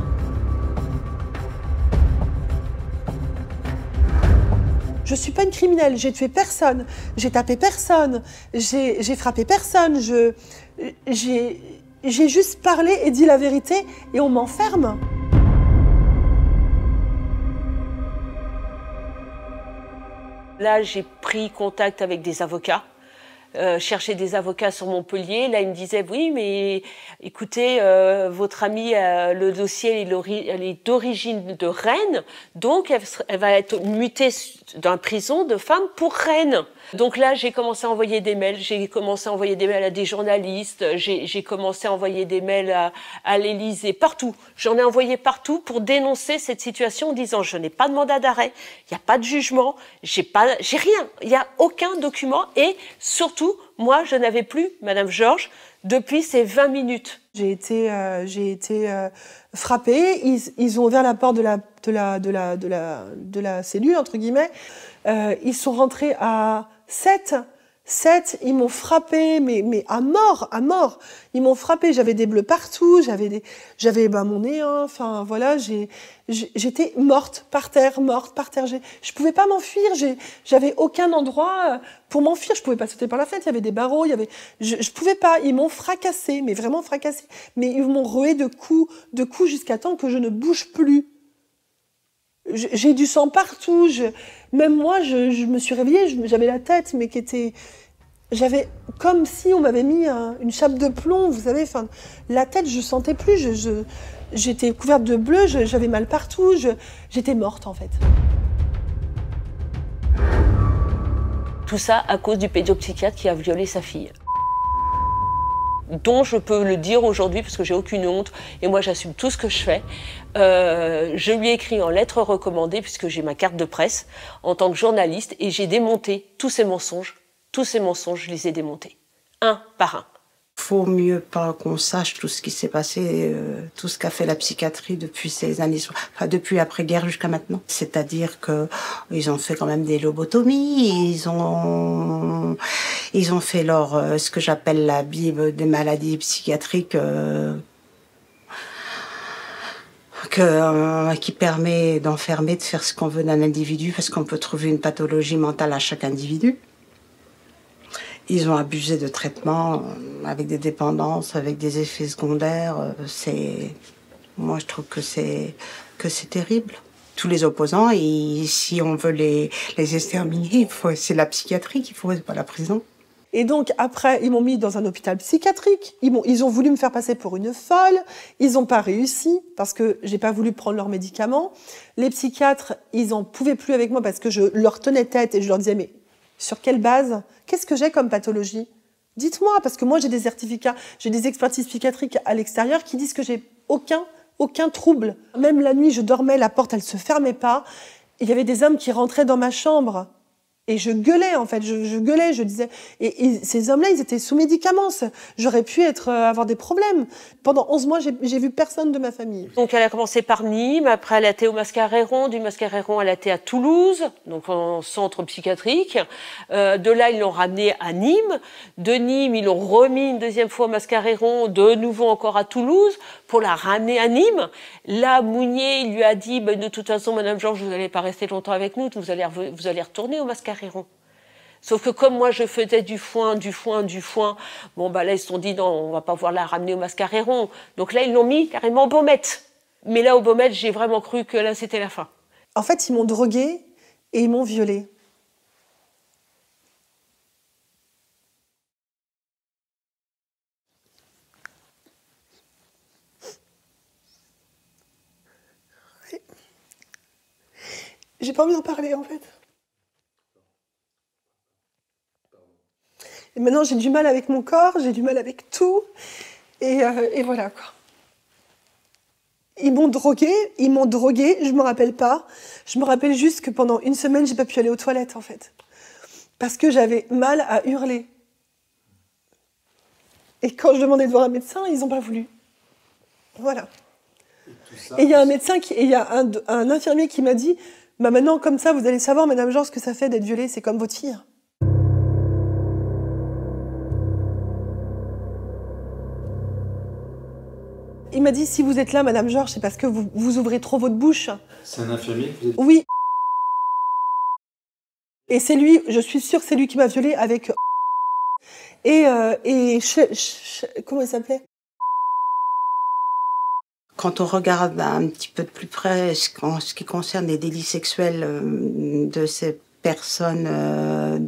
Je suis pas une criminelle, j'ai tué personne, j'ai tapé personne, j'ai frappé personne, j'ai juste parlé et dit la vérité et on m'enferme. Là, j'ai pris contact avec des avocats, chercher des avocats sur Montpellier. Là, ils me disaient, oui, mais écoutez, votre amie, le dossier, elle est d'origine de Rennes, donc elle va être mutée dans la prison de femmes pour Rennes. Donc là, j'ai commencé à envoyer des mails, à des journalistes, j'ai commencé à envoyer des mails à l'Élysée, partout. J'en ai envoyé partout pour dénoncer cette situation en disant je n'ai pas de mandat d'arrêt, il n'y a pas de jugement, j'ai rien, il n'y a aucun document et surtout, moi, je n'avais plus Madame Georges depuis ces 20 minutes. J'ai été frappée, ils ont ouvert la porte de la cellule, entre guillemets, ils sont rentrés à 7, ils m'ont frappé, mais à mort. Ils m'ont frappé, j'avais des bleus partout, j'avais mon nez, hein, enfin voilà, j'étais morte par terre. Je pouvais pas m'enfuir, j'avais aucun endroit pour m'enfuir, je pouvais pas sauter par la fenêtre, il y avait des barreaux, je pouvais pas, ils m'ont fracassé, mais vraiment fracassé. Mais ils m'ont roué de coups jusqu'à temps que je ne bouge plus. J'ai du sang partout, même moi, je me suis réveillée, j'avais la tête, mais j'avais comme si on m'avait mis une chape de plomb, vous savez, enfin, la tête, je sentais plus, j'étais couverte de bleu, j'avais mal partout, j'étais morte en fait. Tout ça à cause du pédopsychiatre qui a violé sa fille. Dont je peux le dire aujourd'hui parce que j'ai aucune honte et moi j'assume tout ce que je fais. Je lui ai écrit en lettre recommandée puisque j'ai ma carte de presse en tant que journaliste et j'ai démonté tous ces mensonges, je les ai démontés, un par un. Faut mieux pas qu'on sache tout ce qui s'est passé, tout ce qu'a fait la psychiatrie depuis ces années, enfin depuis après-guerre jusqu'à maintenant. C'est-à-dire que ils ont fait quand même des lobotomies, ils ont fait leur ce que j'appelle la Bible des maladies psychiatriques qui permet d'enfermer, de faire ce qu'on veut d'un individu parce qu'on peut trouver une pathologie mentale à chaque individu. Ils ont abusé de traitements avec des dépendances, avec des effets secondaires. Moi, je trouve que c'est terrible. Tous les opposants, et si on veut les exterminer, c'est la psychiatrie qu'il faut, c'est pas la prison. Et donc après, ils m'ont mis dans un hôpital psychiatrique. Ils ont voulu me faire passer pour une folle. Ils n'ont pas réussi parce que j'ai pas voulu prendre leurs médicaments. Les psychiatres, ils en pouvaient plus avec moi parce que je leur tenais tête et je leur disais mais sur quelle base? Qu'est-ce que j'ai comme pathologie? Dites-moi, parce que moi j'ai des certificats, j'ai des expertises psychiatriques à l'extérieur qui disent que j'ai aucun trouble. Même la nuit, je dormais, la porte, elle se fermait pas. Il y avait des hommes qui rentraient dans ma chambre. Et je gueulais, en fait. Je gueulais, je disais... Et ces hommes-là, ils étaient sous médicaments. J'aurais pu avoir des problèmes. Pendant 11 mois, j'ai vu personne de ma famille. Donc, elle a commencé par Nîmes. Après, elle a été au Mascareiron. Du Mascareiron, elle a été à Toulouse, donc en centre psychiatrique. De là, ils l'ont ramenée à Nîmes. De Nîmes, ils l'ont remis une deuxième fois au Mascareiron, de nouveau encore à Toulouse, pour la ramener à Nîmes. Là, Mounier, il lui a dit, de toute façon, Madame Georges, vous n'allez pas rester longtemps avec nous, vous allez retourner au Mascareiron. Sauf que comme moi je faisais du foin, bon là ils se sont dit non, on va pas pouvoir la ramener au Mascareiron. Donc là ils l'ont mis carrément au Baumette. Mais là au Baumette, j'ai vraiment cru que là c'était la fin. En fait, ils m'ont droguée et ils m'ont violée. J'ai pas envie d'en parler en fait. Et maintenant, j'ai du mal avec mon corps, j'ai du mal avec tout. Et voilà, quoi. Ils m'ont droguée, je me rappelle pas. Je me rappelle juste que pendant une semaine, j'ai pas pu aller aux toilettes, en fait. Parce que j'avais mal à hurler. Et quand je demandais de voir un médecin, ils ont pas voulu. Voilà. Et il y a un médecin, il y a un infirmier qui m'a dit « Maintenant, comme ça, vous allez savoir, Madame Georges, ce que ça fait d'être violée, c'est comme votre fille. » Il m'a dit, si vous êtes là, Madame Georges, c'est parce que vous ouvrez trop votre bouche. C'est un infirmier que vous êtes... Oui. Et c'est lui, je suis sûre que c'est lui qui m'a violée avec... comment il s'appelait? Quand on regarde un petit peu de plus près ce qui concerne les délits sexuels de ces personnes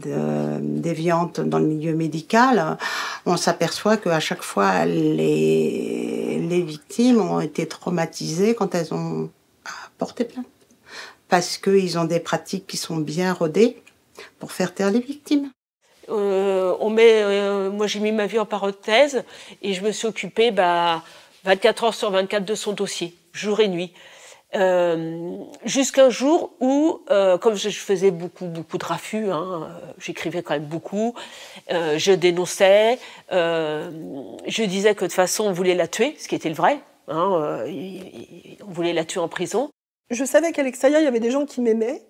déviantes dans le milieu médical, on s'aperçoit qu'à chaque fois, les victimes ont été traumatisées quand elles ont porté plainte. Parce qu'ils ont des pratiques qui sont bien rodées pour faire taire les victimes. Moi, j'ai mis ma vie en parenthèse et je me suis occupée 24 heures sur 24 de son dossier, jour et nuit. Jusqu'un jour où, comme je faisais beaucoup de raffus, j'écrivais quand même beaucoup, je dénonçais, je disais que de toute façon on voulait la tuer, ce qui était le vrai, on voulait la tuer en prison. Je savais qu'à l'extérieur il y avait des gens qui m'aimaient,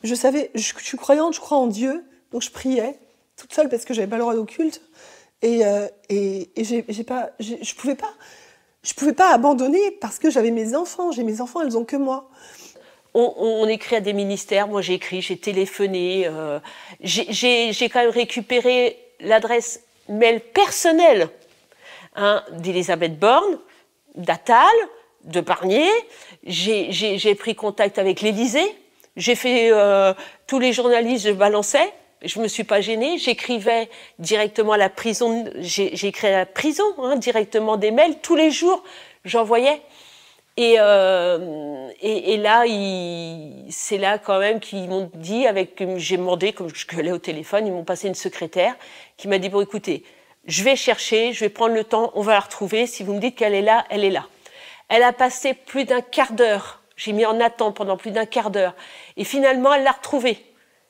je suis croyante, je crois en Dieu, donc je priais toute seule parce que j'avais pas le droit au culte, et je pouvais pas abandonner parce que j'avais mes enfants. J'ai mes enfants, elles ont que moi. On écrit à des ministères. Moi, j'ai écrit, j'ai téléphoné. J'ai quand même récupéré l'adresse mail personnelle d'Elisabeth Borne, d'Attal, de Barnier. J'ai pris contact avec l'Élysée. J'ai fait tous les journalistes, je balançais. Je me suis pas gênée, j'écrivais directement à la prison, j'ai écrit à la prison, directement des mails, tous les jours, j'envoyais. Et là, c'est là quand même qu'ils m'ont dit, j'ai demandé, comme je gueulais au téléphone, ils m'ont passé une secrétaire qui m'a dit, bon écoutez, je vais chercher, je vais prendre le temps, on va la retrouver, si vous me dites qu'elle est là, elle est là. Elle a passé plus d'1 quart d'heure, j'ai mis en attente pendant plus d'1 quart d'heure, et finalement elle l'a retrouvée.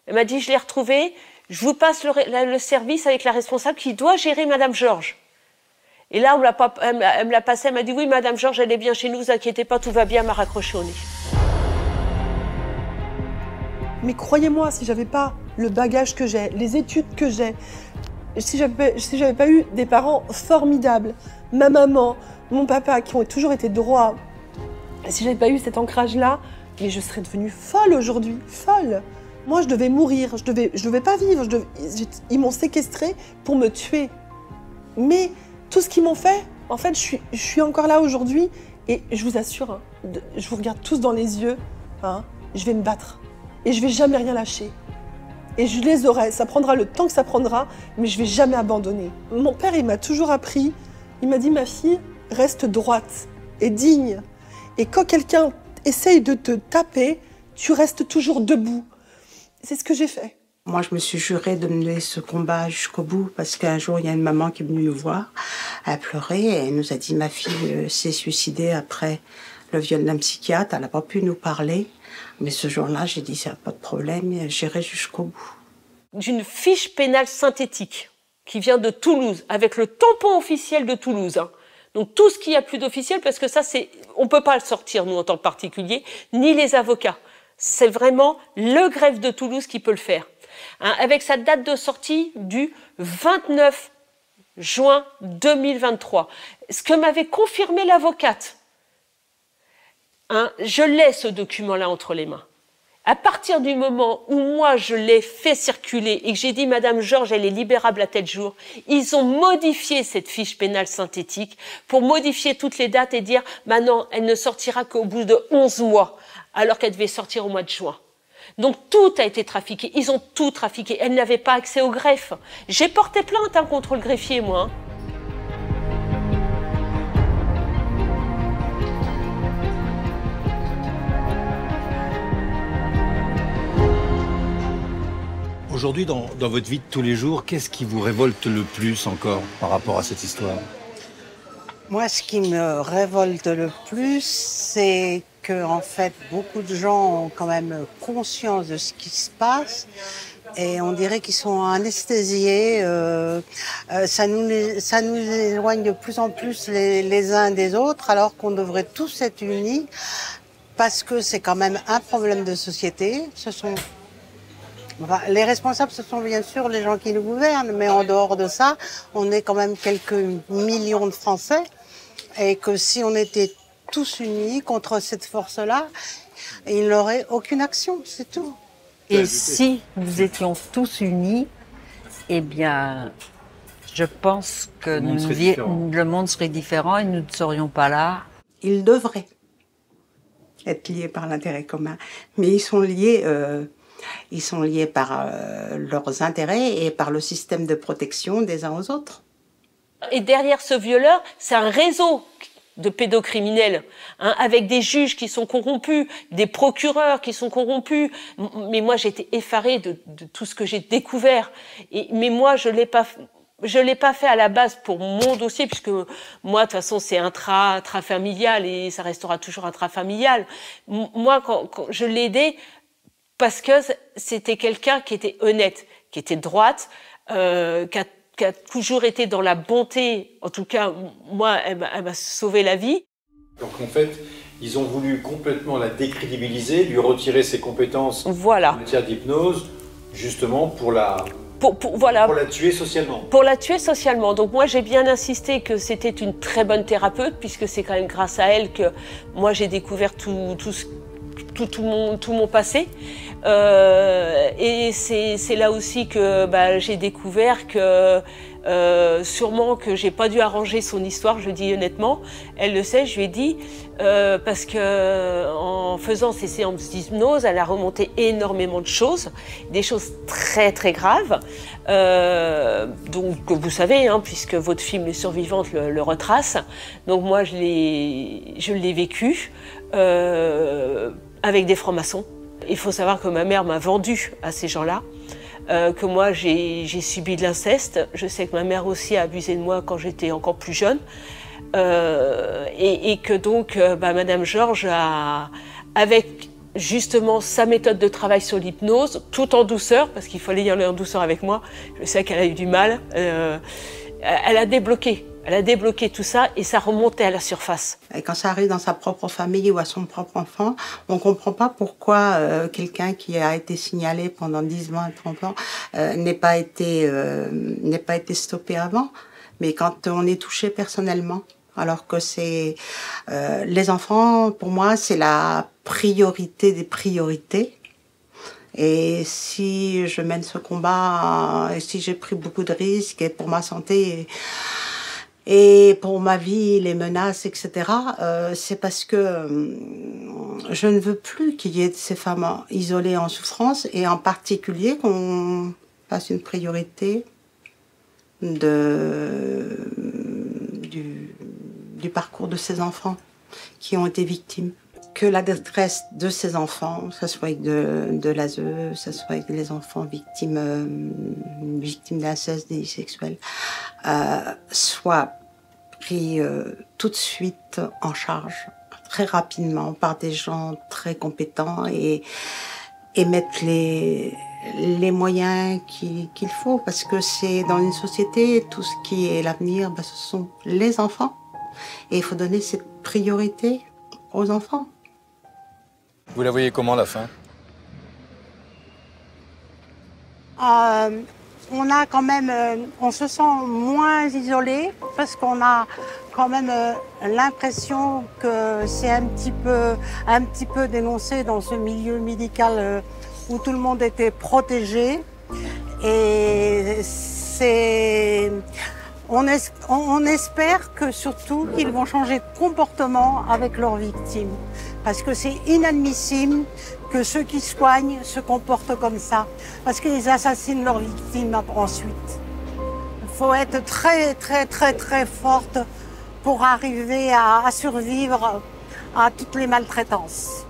Elle m'a dit, je l'ai retrouvée, je vous passe le service avec la responsable qui doit gérer Madame Georges. Et là, elle me l'a passé, elle m'a dit, oui, Madame Georges, elle est bien chez nous, vous inquiétez pas, tout va bien, elle m'a raccroché au nez. Mais croyez-moi, si j'avais pas le bagage que j'ai, les études que j'ai, si j'avais pas eu des parents formidables, ma maman, mon papa, qui ont toujours été droits, si j'avais pas eu cet ancrage-là, mais je serais devenue folle aujourd'hui, folle. Moi, je devais mourir, je devais pas vivre, ils m'ont séquestrée pour me tuer. Mais tout ce qu'ils m'ont fait, en fait, je suis encore là aujourd'hui et je vous assure, je vous regarde tous dans les yeux, je vais me battre et je vais jamais rien lâcher. et je les aurai. Ça prendra le temps que ça prendra, mais je vais jamais abandonner. Mon père, il m'a toujours appris, il m'a dit, ma fille, reste droite et digne. Et quand quelqu'un essaye de te taper, tu restes toujours debout. C'est ce que j'ai fait. Moi, je me suis jurée de mener ce combat jusqu'au bout parce qu'un jour, il y a une maman qui est venue nous voir. Elle pleurait et elle nous a dit, ma fille s'est suicidée après le viol d'un psychiatre. Elle n'a pas pu nous parler. Mais ce jour-là, j'ai dit, ça n'a pas de problème, j'irai jusqu'au bout. D'une fiche pénale synthétique qui vient de Toulouse, avec le tampon officiel de Toulouse. Hein. Donc tout ce qu'il y a plus d'officiel, parce que ça, on ne peut pas le sortir, nous, en tant que particulier, ni les avocats. C'est vraiment le greffe de Toulouse qui peut le faire. Hein, avec sa date de sortie du 29 juin 2023. Ce que m'avait confirmé l'avocate, hein, je l'ai ce document-là entre les mains. À partir du moment où moi je l'ai fait circuler et que j'ai dit Madame Georges, elle est libérable à tel jour, ils ont modifié cette fiche pénale synthétique pour modifier toutes les dates et dire maintenant elle ne sortira qu'au bout de 11 mois alors qu'elle devait sortir au mois de juin. Donc tout a été trafiqué, ils ont tout trafiqué, elle n'avait pas accès au greffe. J'ai porté plainte hein, contre le greffier moi. Hein. Aujourd'hui, dans votre vie de tous les jours, qu'est-ce qui vous révolte le plus encore par rapport à cette histoire? Moi, ce qui me révolte le plus, c'est que, en fait, beaucoup de gens ont quand même conscience de ce qui se passe et on dirait qu'ils sont anesthésiés. Ça nous éloigne de plus en plus les uns des autres, alors qu'on devrait tous être unis parce que c'est quand même un problème de société. Enfin, les responsables, ce sont bien sûr les gens qui nous gouvernent, mais en dehors de ça, on est quand même quelques millions de Français, et que si on était tous unis contre cette force-là, il n'aurait aucune action, c'est tout. Et si nous étions tous unis, eh bien, je pense que le monde serait différent et nous ne serions pas là. Ils devraient être liés par l'intérêt commun, mais ils sont liés par leurs intérêts et par le système de protection des uns aux autres. Et derrière ce violeur, c'est un réseau de pédocriminels, hein, avec des juges qui sont corrompus, des procureurs qui sont corrompus. Mais moi, j'étais effarée de tout ce que j'ai découvert. Mais moi, je l'ai pas fait à la base pour mon dossier, puisque moi, de toute façon, c'est intrafamilial et ça restera toujours intrafamilial. Moi, quand je l'ai aidé, parce que c'était quelqu'un qui était honnête, qui était droite, qui a toujours été dans la bonté. En tout cas, moi, elle m'a sauvé la vie. Donc en fait, ils ont voulu complètement la décrédibiliser, lui retirer ses compétences voilà. en matière d'hypnose, justement pour la tuer socialement. Pour la tuer socialement. Donc moi, j'ai bien insisté que c'était une très bonne thérapeute, puisque c'est quand même grâce à elle que moi, j'ai découvert tout mon passé. Et c'est là aussi que j'ai découvert que sûrement que j'ai pas dû arranger son histoire, je dis honnêtement. Elle le sait, je lui ai dit, parce que en faisant ces séances d'hypnose, elle a remonté énormément de choses, des choses très très graves. Donc vous savez, hein, puisque votre film Les Survivantes le retrace. Donc moi je l'ai vécu avec des francs-maçons. Il faut savoir que ma mère m'a vendue à ces gens-là, que moi j'ai subi de l'inceste. Je sais que ma mère aussi a abusé de moi quand j'étais encore plus jeune. Et que donc Madame Georges avec justement sa méthode de travail sur l'hypnose, tout en douceur, parce qu'il fallait y aller en douceur avec moi, je sais qu'elle a eu du mal, elle a débloqué tout ça et ça remontait à la surface. Et quand ça arrive dans sa propre famille ou à son propre enfant, on ne comprend pas pourquoi quelqu'un qui a été signalé pendant 10, 20, 30 ans n'ait pas été stoppé avant. Mais quand on est touché personnellement, alors que c'est les enfants, pour moi, c'est la priorité des priorités. Et si je mène ce combat, et si j'ai pris beaucoup de risques et pour ma santé, Et pour ma vie, les menaces, etc., c'est parce que je ne veux plus qu'il y ait ces femmes isolées en souffrance, et en particulier qu'on fasse une priorité du parcours de ces enfants qui ont été victimes. Que la détresse de ces enfants, que ce soit de l'ASE, que ce soit les enfants victimes d'inceste, délits sexuels, soit pris tout de suite en charge, très rapidement, par des gens très compétents, et mettre les moyens qu'il faut, parce que c'est dans une société, tout ce qui est l'avenir, ce sont les enfants. Et il faut donner cette priorité aux enfants. Vous la voyez comment, la fin? On a quand même, on se sent moins isolé, parce qu'on a quand même l'impression que c'est un petit peu dénoncé dans ce milieu médical où tout le monde était protégé. Et on espère que surtout qu'ils vont changer de comportement avec leurs victimes. Parce que c'est inadmissible que ceux qui soignent se comportent comme ça. Parce qu'ils assassinent leurs victimes ensuite. Il faut être très, très, très, très forte pour arriver à survivre à toutes les maltraitances.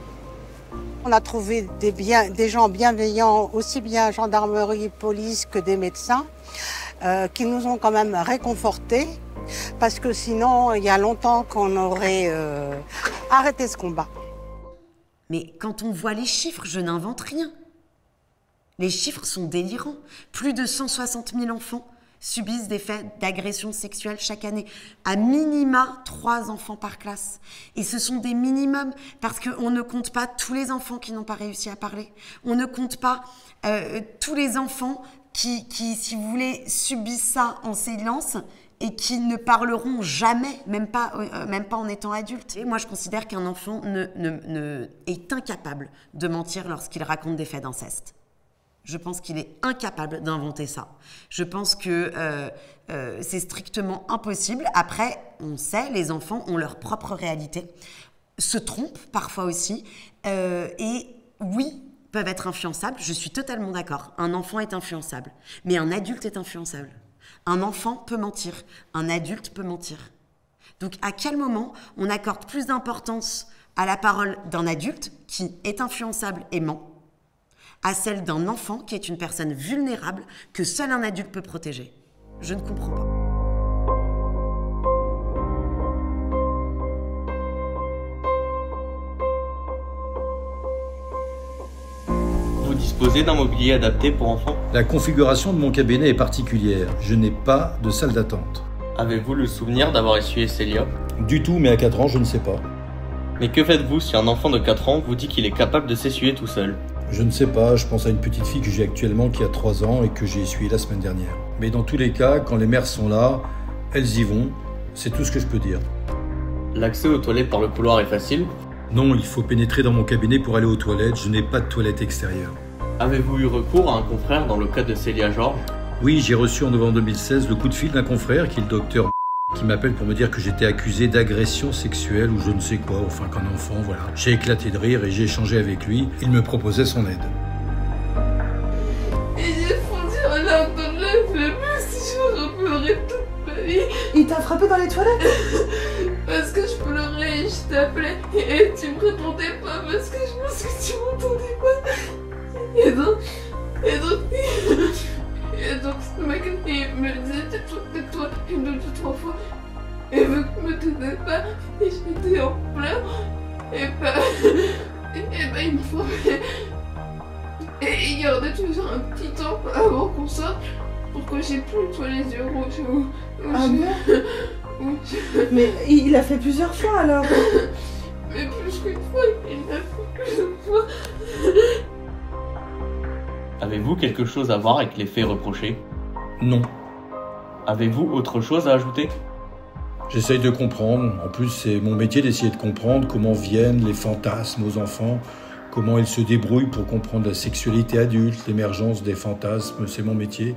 On a trouvé des gens bienveillants, aussi bien gendarmerie, police que des médecins, qui nous ont quand même réconfortés, parce que sinon, il y a longtemps qu'on aurait arrêté ce combat. Mais quand on voit les chiffres, je n'invente rien. Les chiffres sont délirants. Plus de 160 000 enfants subissent des faits d'agression sexuelle chaque année. À minima, 3 enfants par classe. Et ce sont des minimums, parce qu'on ne compte pas tous les enfants qui n'ont pas réussi à parler. On ne compte pas tous les enfants qui, si vous voulez, subissent ça en silence et qui ne parleront jamais, même pas en étant adultes. Et moi, je considère qu'un enfant est incapable de mentir lorsqu'il raconte des faits d'inceste. Je pense qu'il est incapable d'inventer ça. Je pense que c'est strictement impossible. Après, on sait, les enfants ont leur propre réalité, se trompent parfois aussi, et oui, peuvent être influençables. Je suis totalement d'accord. Un enfant est influençable, mais un adulte est influençable. Un enfant peut mentir, un adulte peut mentir. Donc à quel moment on accorde plus d'importance à la parole d'un adulte qui est influençable et ment, à celle d'un enfant qui est une personne vulnérable que seul un adulte peut protéger? Je ne comprends pas. Vous disposez d'un mobilier adapté pour enfants? La configuration de mon cabinet est particulière. Je n'ai pas de salle d'attente. Avez-vous le souvenir d'avoir essuyé Célia? Du tout, mais à 4 ans, je ne sais pas. Mais que faites-vous si un enfant de 4 ans vous dit qu'il est capable de s'essuyer tout seul? Je ne sais pas, je pense à une petite fille que j'ai actuellement qui a 3 ans et que j'ai essuyée la semaine dernière. Mais dans tous les cas, quand les mères sont là, elles y vont. C'est tout ce que je peux dire. L'accès aux toilettes par le couloir est facile? Non, il faut pénétrer dans mon cabinet pour aller aux toilettes. Je n'ai pas de toilette extérieure. Avez-vous eu recours à un confrère dans le cas de Célia Georges? Oui, j'ai reçu en novembre 2016 le coup de fil d'un confrère qui est le docteur qui m'appelle pour me dire que j'étais accusé d'agression sexuelle ou je ne sais quoi, enfin qu'un enfant, voilà. J'ai éclaté de rire et j'ai échangé avec lui. Il me proposait son aide. Et j'ai fondu en larmes dans le même si j'aurais pleuré toute ma vie. Il t'a frappé dans les toilettes? Parce que je pleurais et je t'appelais et tu me répondais pas parce que je pense que tu m'entendais pas. Et donc ce mec il me disait tais-toi une ou 2-3 fois. Et vu que me tenait pas et j'étais en pleurs, et il me frappait. Et il gardait toujours un petit temps avant qu'on sorte pour que j'ai plus toi les yeux rouges. Ah bon? Mais il a fait plusieurs fois alors? Mais plus qu'une fois, il l'a fait plusieurs fois. Avez-vous quelque chose à voir avec les faits reprochés? Non. Avez-vous autre chose à ajouter? J'essaye de comprendre. En plus, c'est mon métier d'essayer de comprendre comment viennent les fantasmes aux enfants, comment ils se débrouillent pour comprendre la sexualité adulte, l'émergence des fantasmes, c'est mon métier.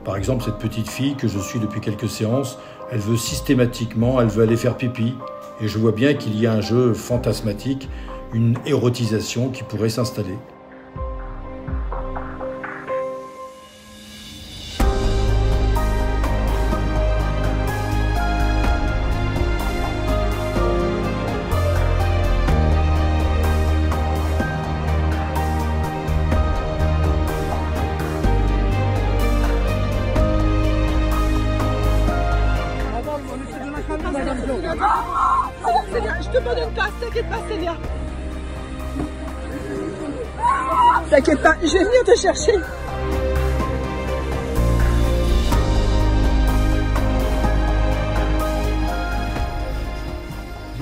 Par exemple, cette petite fille que je suis depuis quelques séances, Elle veut systématiquement, elle veut aller faire pipi. Et je vois bien qu'il y a un jeu fantasmatique, une érotisation qui pourrait s'installer. Je te pardonne pas, t'inquiète pas, Célia. T'inquiète pas, je vais venir te chercher.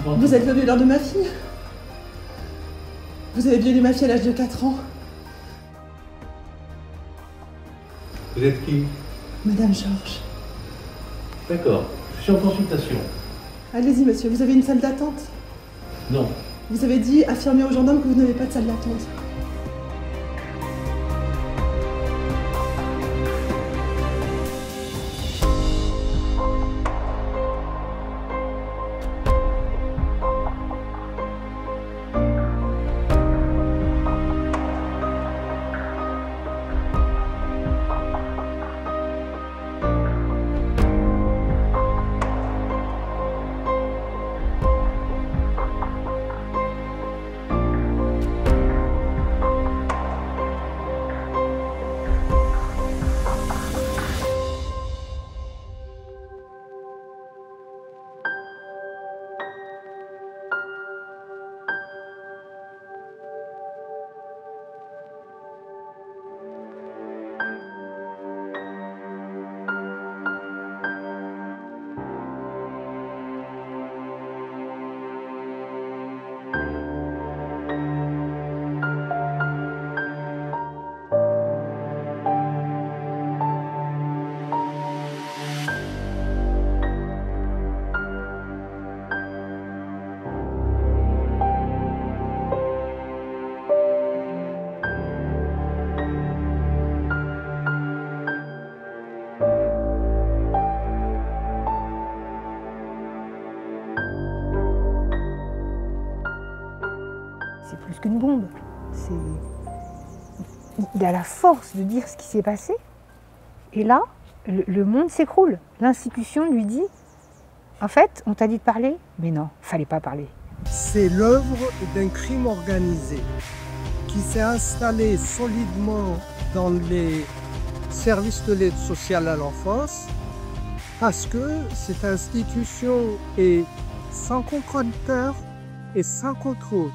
Vous êtes le violeur de ma fille. Vous avez violé ma fille à l'âge de 4 ans. Vous êtes qui? Madame Georges. D'accord, je suis en consultation. Allez-y, monsieur, vous avez une salle d'attente? Non. Vous avez dit affirmer aux gendarmes que vous n'avez pas de salle d'attente. C'est plus qu'une bombe. Il a la force de dire ce qui s'est passé. Et là, le monde s'écroule. L'institution lui dit, en fait, on t'a dit de parler, mais non, fallait pas parler. C'est l'œuvre d'un crime organisé qui s'est installé solidement dans les services de l'aide sociale à l'enfance parce que cette institution est sans contradicteur et sans contrôle.